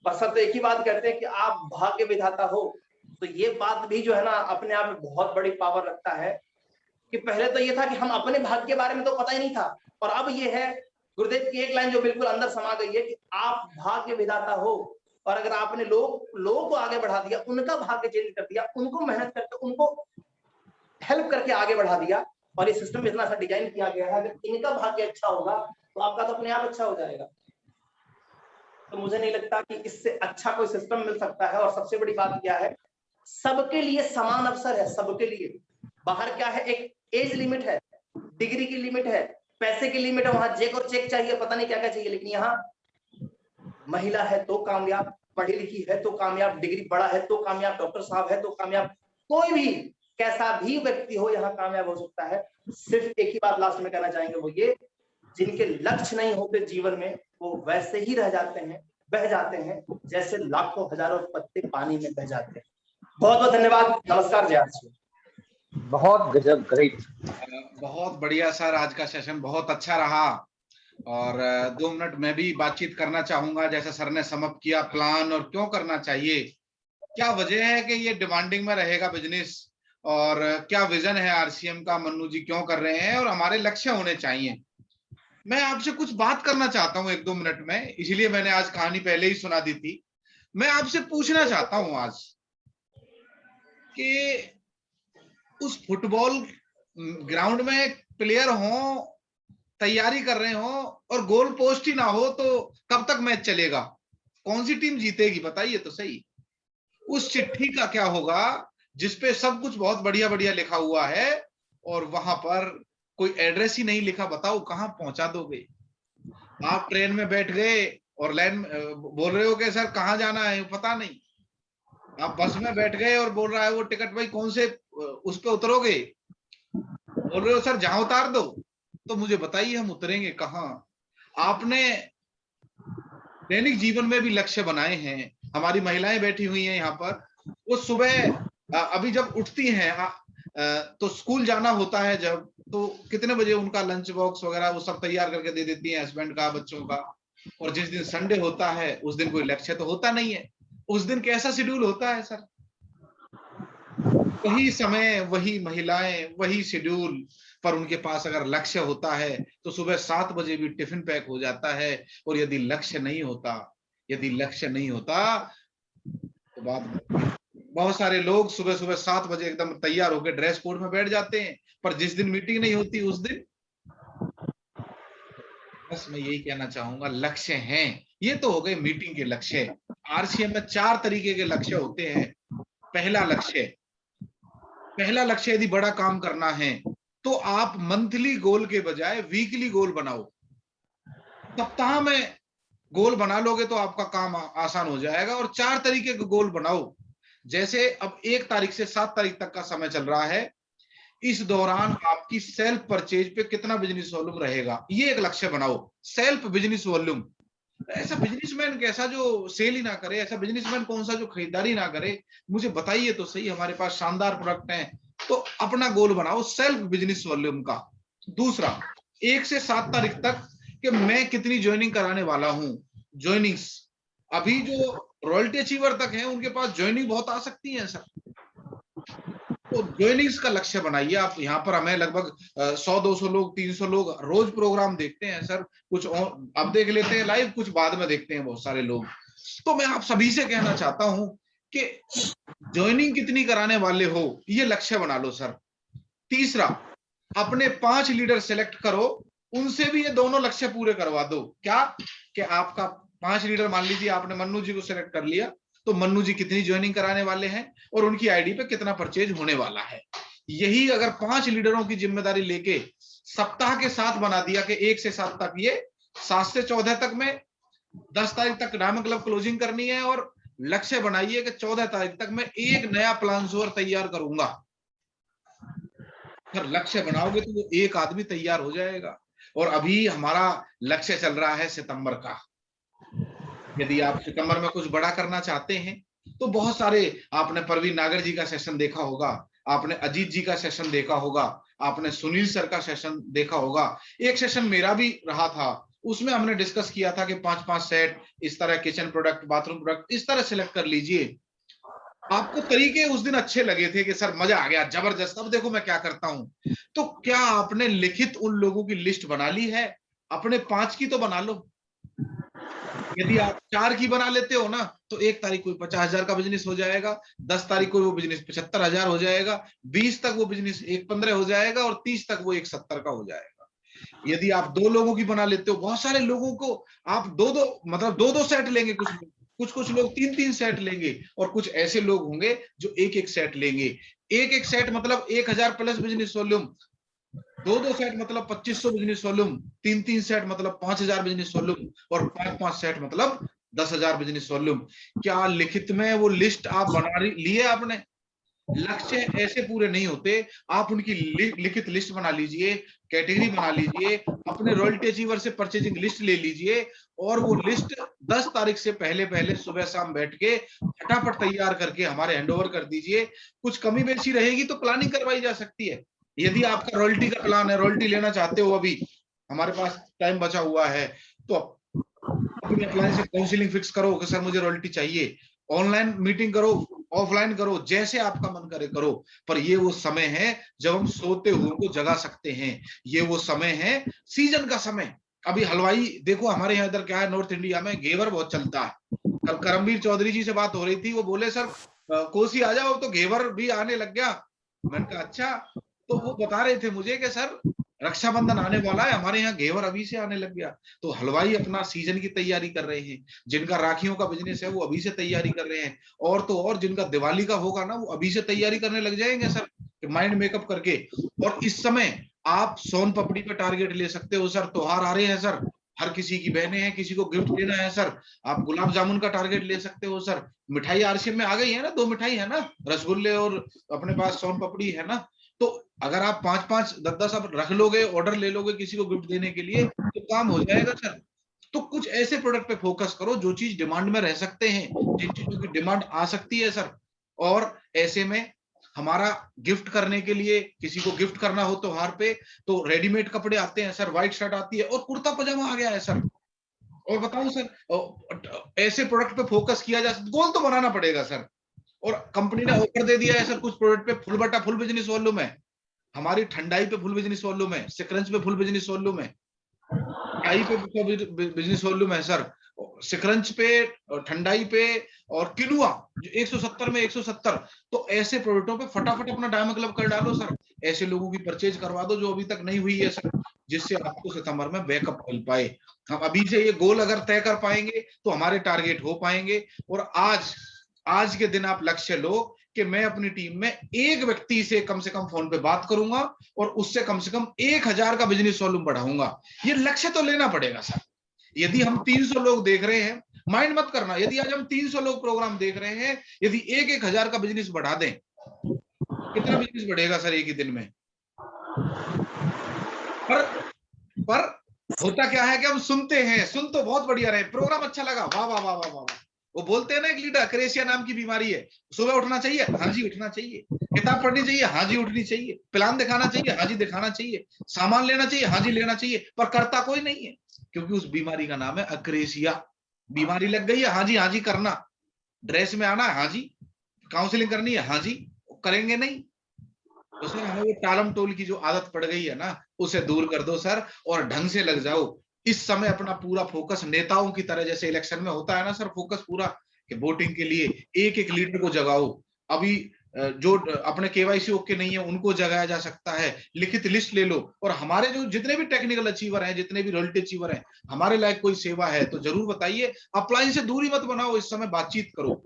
[SPEAKER 8] बस सर तो एक ही बात कहते हैं कि आप भाग्य विधाता हो, तो ये बात भी जो है ना अपने आप में बहुत बड़ी पावर रखता है कि पहले तो ये था कि हम अपने भाग्य के बारे में तो पता ही नहीं था, और अब ये है गुरुदेव की एक लाइन जो बिल्कुल अंदर समा गई है कि आप भाग्य विधाता हो, और अगर आपने लोगों को आगे बढ़ा दिया, उनका भाग्य चेंज कर दिया, उनको मेहनत करके उनको हेल्प करके आगे बढ़ा दिया, और ये सिस्टम इतना सा डिजाइन किया गया है अगर इनका भाग्य अच्छा होगा तो आपका तो अपने आप अच्छा हो जाएगा। तो मुझे नहीं लगता कि इससे अच्छा कोई सिस्टम मिल सकता है। और सबसे बड़ी बात क्या है, सबके लिए समान अवसर है, सबके लिए। बाहर क्या है, एक एज लिमिट है, डिग्री की लिमिट है, पैसे की लिमिट है, वहां चेक और चेक चाहिए, पता नहीं क्या क्या चाहिए, लेकिन यहाँ महिला है तो कामयाब, पढ़ी लिखी है तो कामयाब, डिग्री बड़ा है तो कामयाब, डॉक्टर साहब है तो कामयाब, कोई भी कैसा भी व्यक्ति हो यहाँ कामयाब हो सकता है। सिर्फ एक ही बात लास्ट में कहना चाहेंगे, वो ये, जिनके लक्ष्य नहीं होते जीवन में वो वैसे ही रह जाते हैं, बह जाते हैं, जैसे लाखों हजारों पत्ते पानी में बह जाते हैं। बहुत बहुत धन्यवाद, नमस्कार, जय श्री।
[SPEAKER 9] बहुत गजब, ग्रेट।
[SPEAKER 1] बहुत बढ़िया सर, आज का सेशन बहुत अच्छा रहा, और 2 मिनट मैं भी बातचीत करना चाहूंगा। जैसे सर ने समअप किया प्लान और क्यों करना चाहिए, क्या वजह है कि ये डिमांडिंग में रहेगा बिजनेस, और क्या विजन है आरसीएम का, मन्नू जी क्यों कर रहे हैं, और हमारे लक्ष्य होने चाहिए। मैं आपसे कुछ बात करना चाहता हूं 1-2 मिनट में, इसलिए मैंने आज कहानी पहले ही सुना दी थी। मैं आपसे पूछना चाहता हूं आज कि उस फुटबॉल ग्राउंड में प्लेयर हो, तैयारी कर रहे हो, और गोल पोस्ट ही ना हो तो कब तक मैच चलेगा? कौन सी टीम जीतेगी बताइए तो सही। उस चिट्ठी का क्या होगा जिसपे सब कुछ बहुत बढ़िया बढ़िया लिखा हुआ है, और वहां पर कोई एड्रेस ही नहीं लिखा? बताओ कहां पहुंचा दोगे? आप ट्रेन में बैठ गए और लाइन बोल रहे हो कि सर कहां जाना है पता नहीं। आप बस में बैठ गए और बोल रहा है वो टिकट भाई कौन से उस पे उतरोगे, बोल रहे हो सर जहां उतार दो, तो मुझे बताइए हम उतरेंगे कहां? आपने दैनिक जीवन में भी लक्ष्य बनाए हैं। हमारी महिलाएं बैठी हुई हैं यहाँ पर, वो सुबह अभी जब उठती हैं तो स्कूल जाना होता है जब, तो कितने बजे उनका लंच बॉक्स वगैरह वो सब तैयार करके दे देती हैं, हस्बैंड का, बच्चों का। और जिस दिन संडे होता है उस दिन कोई लक्ष्य तो होता नहीं है। उस दिन कैसा शेड्यूल होता है सर? वही समय, वही महिलाएं, वही शेड्यूल, पर उनके पास अगर लक्ष्य होता है तो सुबह 7 बजे भी टिफिन पैक हो जाता है। और यदि लक्ष्य नहीं होता तो बात, बहुत सारे लोग सुबह सुबह 7 बजे एकदम तैयार होकर ड्रेस कोड में बैठ जाते हैं, पर जिस दिन मीटिंग नहीं होती उस दिन। बस मैं यही कहना चाहूंगा, लक्ष्य हैं, ये तो हो गए मीटिंग के लक्ष्य। आरसीएम में 4 तरीके के लक्ष्य होते हैं। पहला लक्ष्य यदि बड़ा काम करना है तो आप मंथली गोल के बजाय वीकली गोल बनाओ। सप्ताह में गोल बना लोगे तो आपका काम आसान हो जाएगा। और 4 तरीके के गोल बनाओ। जैसे अब 1 तारीख से 7 तारीख तक का समय चल रहा है, इस दौरान आपकी सेल्फ परचेज पे कितना बिजनेस वॉल्यूम रहेगा, ये एक लक्ष्य बनाओ। Self business volume. ऐसा बिजनेसमैन कैसा जो सेल ही ना करे, ऐसा बिजनेसमैन कौन सा जो खरीदारी ना करे, मुझे बताइए तो सही। हमारे पास शानदार प्रोडक्ट हैं, तो अपना गोल बनाओ सेल्फ बिजनेस वॉल्यूम का। दूसरा, 1 से 7 तारीख तक कि मैं कितनी ज्वाइनिंग कराने वाला हूं। ज्वाइनिंग्स अभी जो रॉयल्टी अचीवर तक हैं उनके पास ज्वाइनिंग बहुत आ सकती है सर। तो ज्वाइनिंग्स का लक्ष्य बनाइए आप। यहाँ पर हमें लगभग 100-200 लोग, 300 लोग रोज प्रोग्राम देखते हैं सर। कुछ अब देख लेते हैं लाइव, कुछ बाद में देखते हैं बहुत सारे लोग। तो मैं आप सभी से कहना चाहता हूं कि ज्वाइनिंग कितनी कराने वाले हो ये लक्ष्य बना लो सर। तीसरा, अपने 5 लीडर सेलेक्ट करो, उनसे भी ये दोनों लक्ष्य पूरे करवा दो। क्या कि आपका 5 लीडर, मान लीजिए आपने मन्नू जी को सेलेक्ट कर लिया, तो मन्नू जी कितनी ज्वाइनिंग कराने वाले हैं और उनकी आईडी पे कितना परचेज होने वाला है। यही अगर 5 लीडरों की जिम्मेदारी लेके सप्ताह के 7 बना दिया कि 1 से 7 तक, ये 7 से 14 तक में 10 तारीख तक डायमंड क्लब क्लोजिंग करनी है, और लक्ष्य बनाइए कि 14 तारीख तक मैं एक नया प्लान जोर तैयार करूंगा। अगर लक्ष्य बनाओगे तो वो एक आदमी तैयार हो जाएगा। और अभी हमारा लक्ष्य चल रहा है सितंबर का। यदि आप सितंबर में कुछ बड़ा करना चाहते हैं तो बहुत सारे, आपने परवीन नागर जी का सेशन देखा होगा, आपने अजीत जी का सेशन देखा होगा, आपने सुनील सर का सेशन देखा होगा, एक सेशन मेरा भी रहा था, उसमें हमने डिस्कस किया था कि 5-5 सेट इस तरह किचन प्रोडक्ट, बाथरूम प्रोडक्ट इस तरह सिलेक्ट कर लीजिए। आपको तरीके उस दिन अच्छे लगे थे कि सर मजा आ गया, जबरदस्त, अब देखो मैं क्या करता हूं। तो क्या आपने लिखित उन लोगों की लिस्ट बना ली है? अपने 5 की तो बना लो। यदि आप 4 की बना लेते हो ना, तो 1 तारीख को 50,000 का बिजनेस हो जाएगा, 10 तारीख को वो बिजनेस 75,000 हो जाएगा, 20 तक वो बिजनेस 115 हो जाएगा, और 30 तक वो 170 का हो जाएगा। यदि आप 2 लोगों की बना लेते हो, बहुत सारे लोगों को आप 2-2 मतलब 2-2 सेट लेंगे, कुछ लोग 3-3 सेट लेंगे, और कुछ ऐसे लोग होंगे जो 1-1 सेट लेंगे। 1-1 सेट मतलब 1000 प्लस बिजनेस वॉल्यूम, 2-2 सेट मतलब 2500 बिजनेस वॉल्यूम, 3-3 सेट मतलब 5000 बिजनेस वॉल्यूम, और 5-5 सेट मतलब 10,000 बिजनेस वॉल्यूम। क्या लिखित में वो लिस्ट आप बना लिए आपने? लक्ष्य ऐसे पूरे नहीं होते, आप उनकी लिखित लिस्ट बना लीजिए, कैटेगरी बना लीजिए, अपने रॉयल्टी अचीवर से परचेजिंग लिस्ट ले लीजिए, और वो लिस्ट 10 तारीख से पहले सुबह शाम बैठ के फटाफट तैयार करके हमारे हैंडओवर कर दीजिए। कुछ कमी बेची रहेगी तो प्लानिंग करवाई जा सकती है। यदि आपका रॉयल्टी का प्लान है, रॉयल्टी लेना चाहते हो, अभी हमारे पास टाइम बचा हुआ है, तो अपने अप्लाई से काउंसलिंग फिक्स करो कि सर मुझे रॉयल्टी चाहिए। ऑनलाइन मीटिंग करो, ऑफलाइन करो, जैसे आपका मन करे करो, पर ये वो समय है जब हम सोते हुए को जगा सकते हैं। ये वो समय है, सीजन का समय। अभी हलवाई देखो, हमारे यहाँ इधर क्या है, नॉर्थ इंडिया में घेवर बहुत चलता है। कल करमवीर चौधरी जी से बात हो रही थी, वो बोले सर कोसी आ जाओ, तो घेवर भी आने लग गया। मैंने कहा अच्छा। तो वो बता रहे थे मुझे कि सर रक्षाबंधन आने वाला है, हमारे यहाँ घेवर अभी से आने लग गया। तो हलवाई अपना सीजन की तैयारी कर रहे हैं, जिनका राखियों का बिजनेस है वो अभी से तैयारी कर रहे हैं, और तो और जिनका दिवाली का होगा ना, वो अभी से तैयारी करने लग जाएंगे सर, माइंड मेकअप करके। और इस समय आप सोन पपड़ी पे टारगेट ले सकते हो सर, त्योहार आ रहे हैं सर, हर किसी की बहनें हैं, किसी को गिफ्ट देना है सर, आप गुलाब जामुन का टारगेट ले सकते हो सर। मिठाई आरसीएम में आ गई है ना, 2 मिठाई है ना, रसगुल्ले और अपने पास सोन पपड़ी है ना। तो अगर आप 5-5, 10-10 आप रख लोगे, ऑर्डर ले लोगे किसी को गिफ्ट देने के लिए, तो काम हो जाएगा सर। तो कुछ ऐसे प्रोडक्ट पे फोकस करो जो चीज डिमांड में रह सकते हैं, जिन चीजों की डिमांड आ सकती है सर। और ऐसे में हमारा गिफ्ट करने के लिए, किसी को गिफ्ट करना हो त्योहार पे, तो रेडीमेड कपड़े आते हैं सर, व्हाइट शर्ट आती है, और कुर्ता पजामा आ गया है सर। और बताऊं सर, ऐसे प्रोडक्ट पे फोकस किया जा सकता, गोल तो बनाना पड़ेगा सर। और कंपनी ने ऑफर दे दिया है सर, कुछ प्रोडक्ट पे फुल बटा फुल बिजनेस वॉल्यूम है, हमारी ठंडाई पे फुल बिजनेस वॉल्यूम है, सिक्रंज पे फुल बिजनेस वॉल्यूम है, ठंडाई पे बिजनेस वॉल्यूम है सर, सिक्रंज पे, ठंडाई पे, और किनुआ 170 में 170। तो ऐसे प्रोडक्टों पे फटाफट अपना डायमंड क्लब कर डालो सर। ऐसे लोगों की परचेज करवा दो जो अभी तक नहीं हुई है सर, जिससे आपको सितंबर में बैकअप मिल पाए। हम अभी से ये गोल अगर तय कर पाएंगे तो हमारे टारगेट हो पाएंगे। और आज के दिन आप लक्ष्य लो कि मैं अपनी टीम में एक व्यक्ति से कम फोन पे बात करूंगा और उससे कम से कम 1000 का बिजनेस वॉल्यूम बढ़ाऊंगा। ये लक्ष्य तो लेना पड़ेगा सर। यदि हम 300 लोग देख रहे हैं, माइंड मत करना, यदि आज हम 300 लोग प्रोग्राम देख रहे हैं, यदि 1-1000 का बिजनेस बढ़ा दें, कितना बिजनेस बढ़ेगा सर एक ही दिन में? पर होता क्या है कि हम सुनते हैं, सुन तो बहुत बढ़िया रहे, प्रोग्राम अच्छा लगा, वाह वाह वाह वाह वाह। वो बोलते हैं ना, एक लीडर, अक्रेशिया नाम की बीमारी है, सुबह उठना चाहिए, हाँ जी उठना चाहिए, किताब पढ़नी चाहिए, हाँ जी उठनी चाहिए, प्लान दिखाना चाहिए, हाँ जी दिखाना चाहिए, सामान लेना चाहिए, हाँ जी लेना चाहिए, पर करता कोई नहीं है, क्योंकि उस बीमारी का नाम है अक्रेशिया। बीमारी लग गई है, हाँ जी करना, ड्रेस में आना है, हाँ जी, काउंसलिंग करनी है, हाँ जी, करेंगे नहीं। तो सर हमें वो टालम टोल की जो आदत पड़ गई है ना, उसे दूर कर दो सर, और ढंग से लग जाओ। इस समय अपना पूरा फोकस नेताओं की तरह, जैसे इलेक्शन में होता है ना सर, फोकस पूरा कि वोटिंग के लिए एक एक लीडर को जगाओ। अभी जो अपने केवाईसी ओके नहीं है उनको जगाया जा सकता है, लिखित लिस्ट ले लो। और हमारे जो जितने भी टेक्निकल अचीवर हैं, जितने भी रॉयल्टी अचीवर हैं, हमारे लायक कोई सेवा है तो जरूर बताइए। अप्लाई से दूरी मत बनाओ, इस समय बातचीत करो,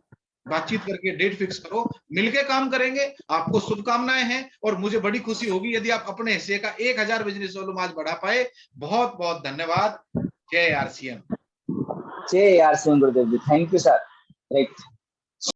[SPEAKER 1] बातचीत करके डेट फिक्स करो, मिलके काम करेंगे। आपको शुभकामनाएं हैं, और मुझे बड़ी खुशी होगी यदि आप अपने हिस्से का 1000 बिजनेस वॉल्यूम आज बढ़ा पाए। बहुत बहुत धन्यवाद। जय आरसीएम।
[SPEAKER 9] जय RCM Gurudev ji, thank you sir. Right.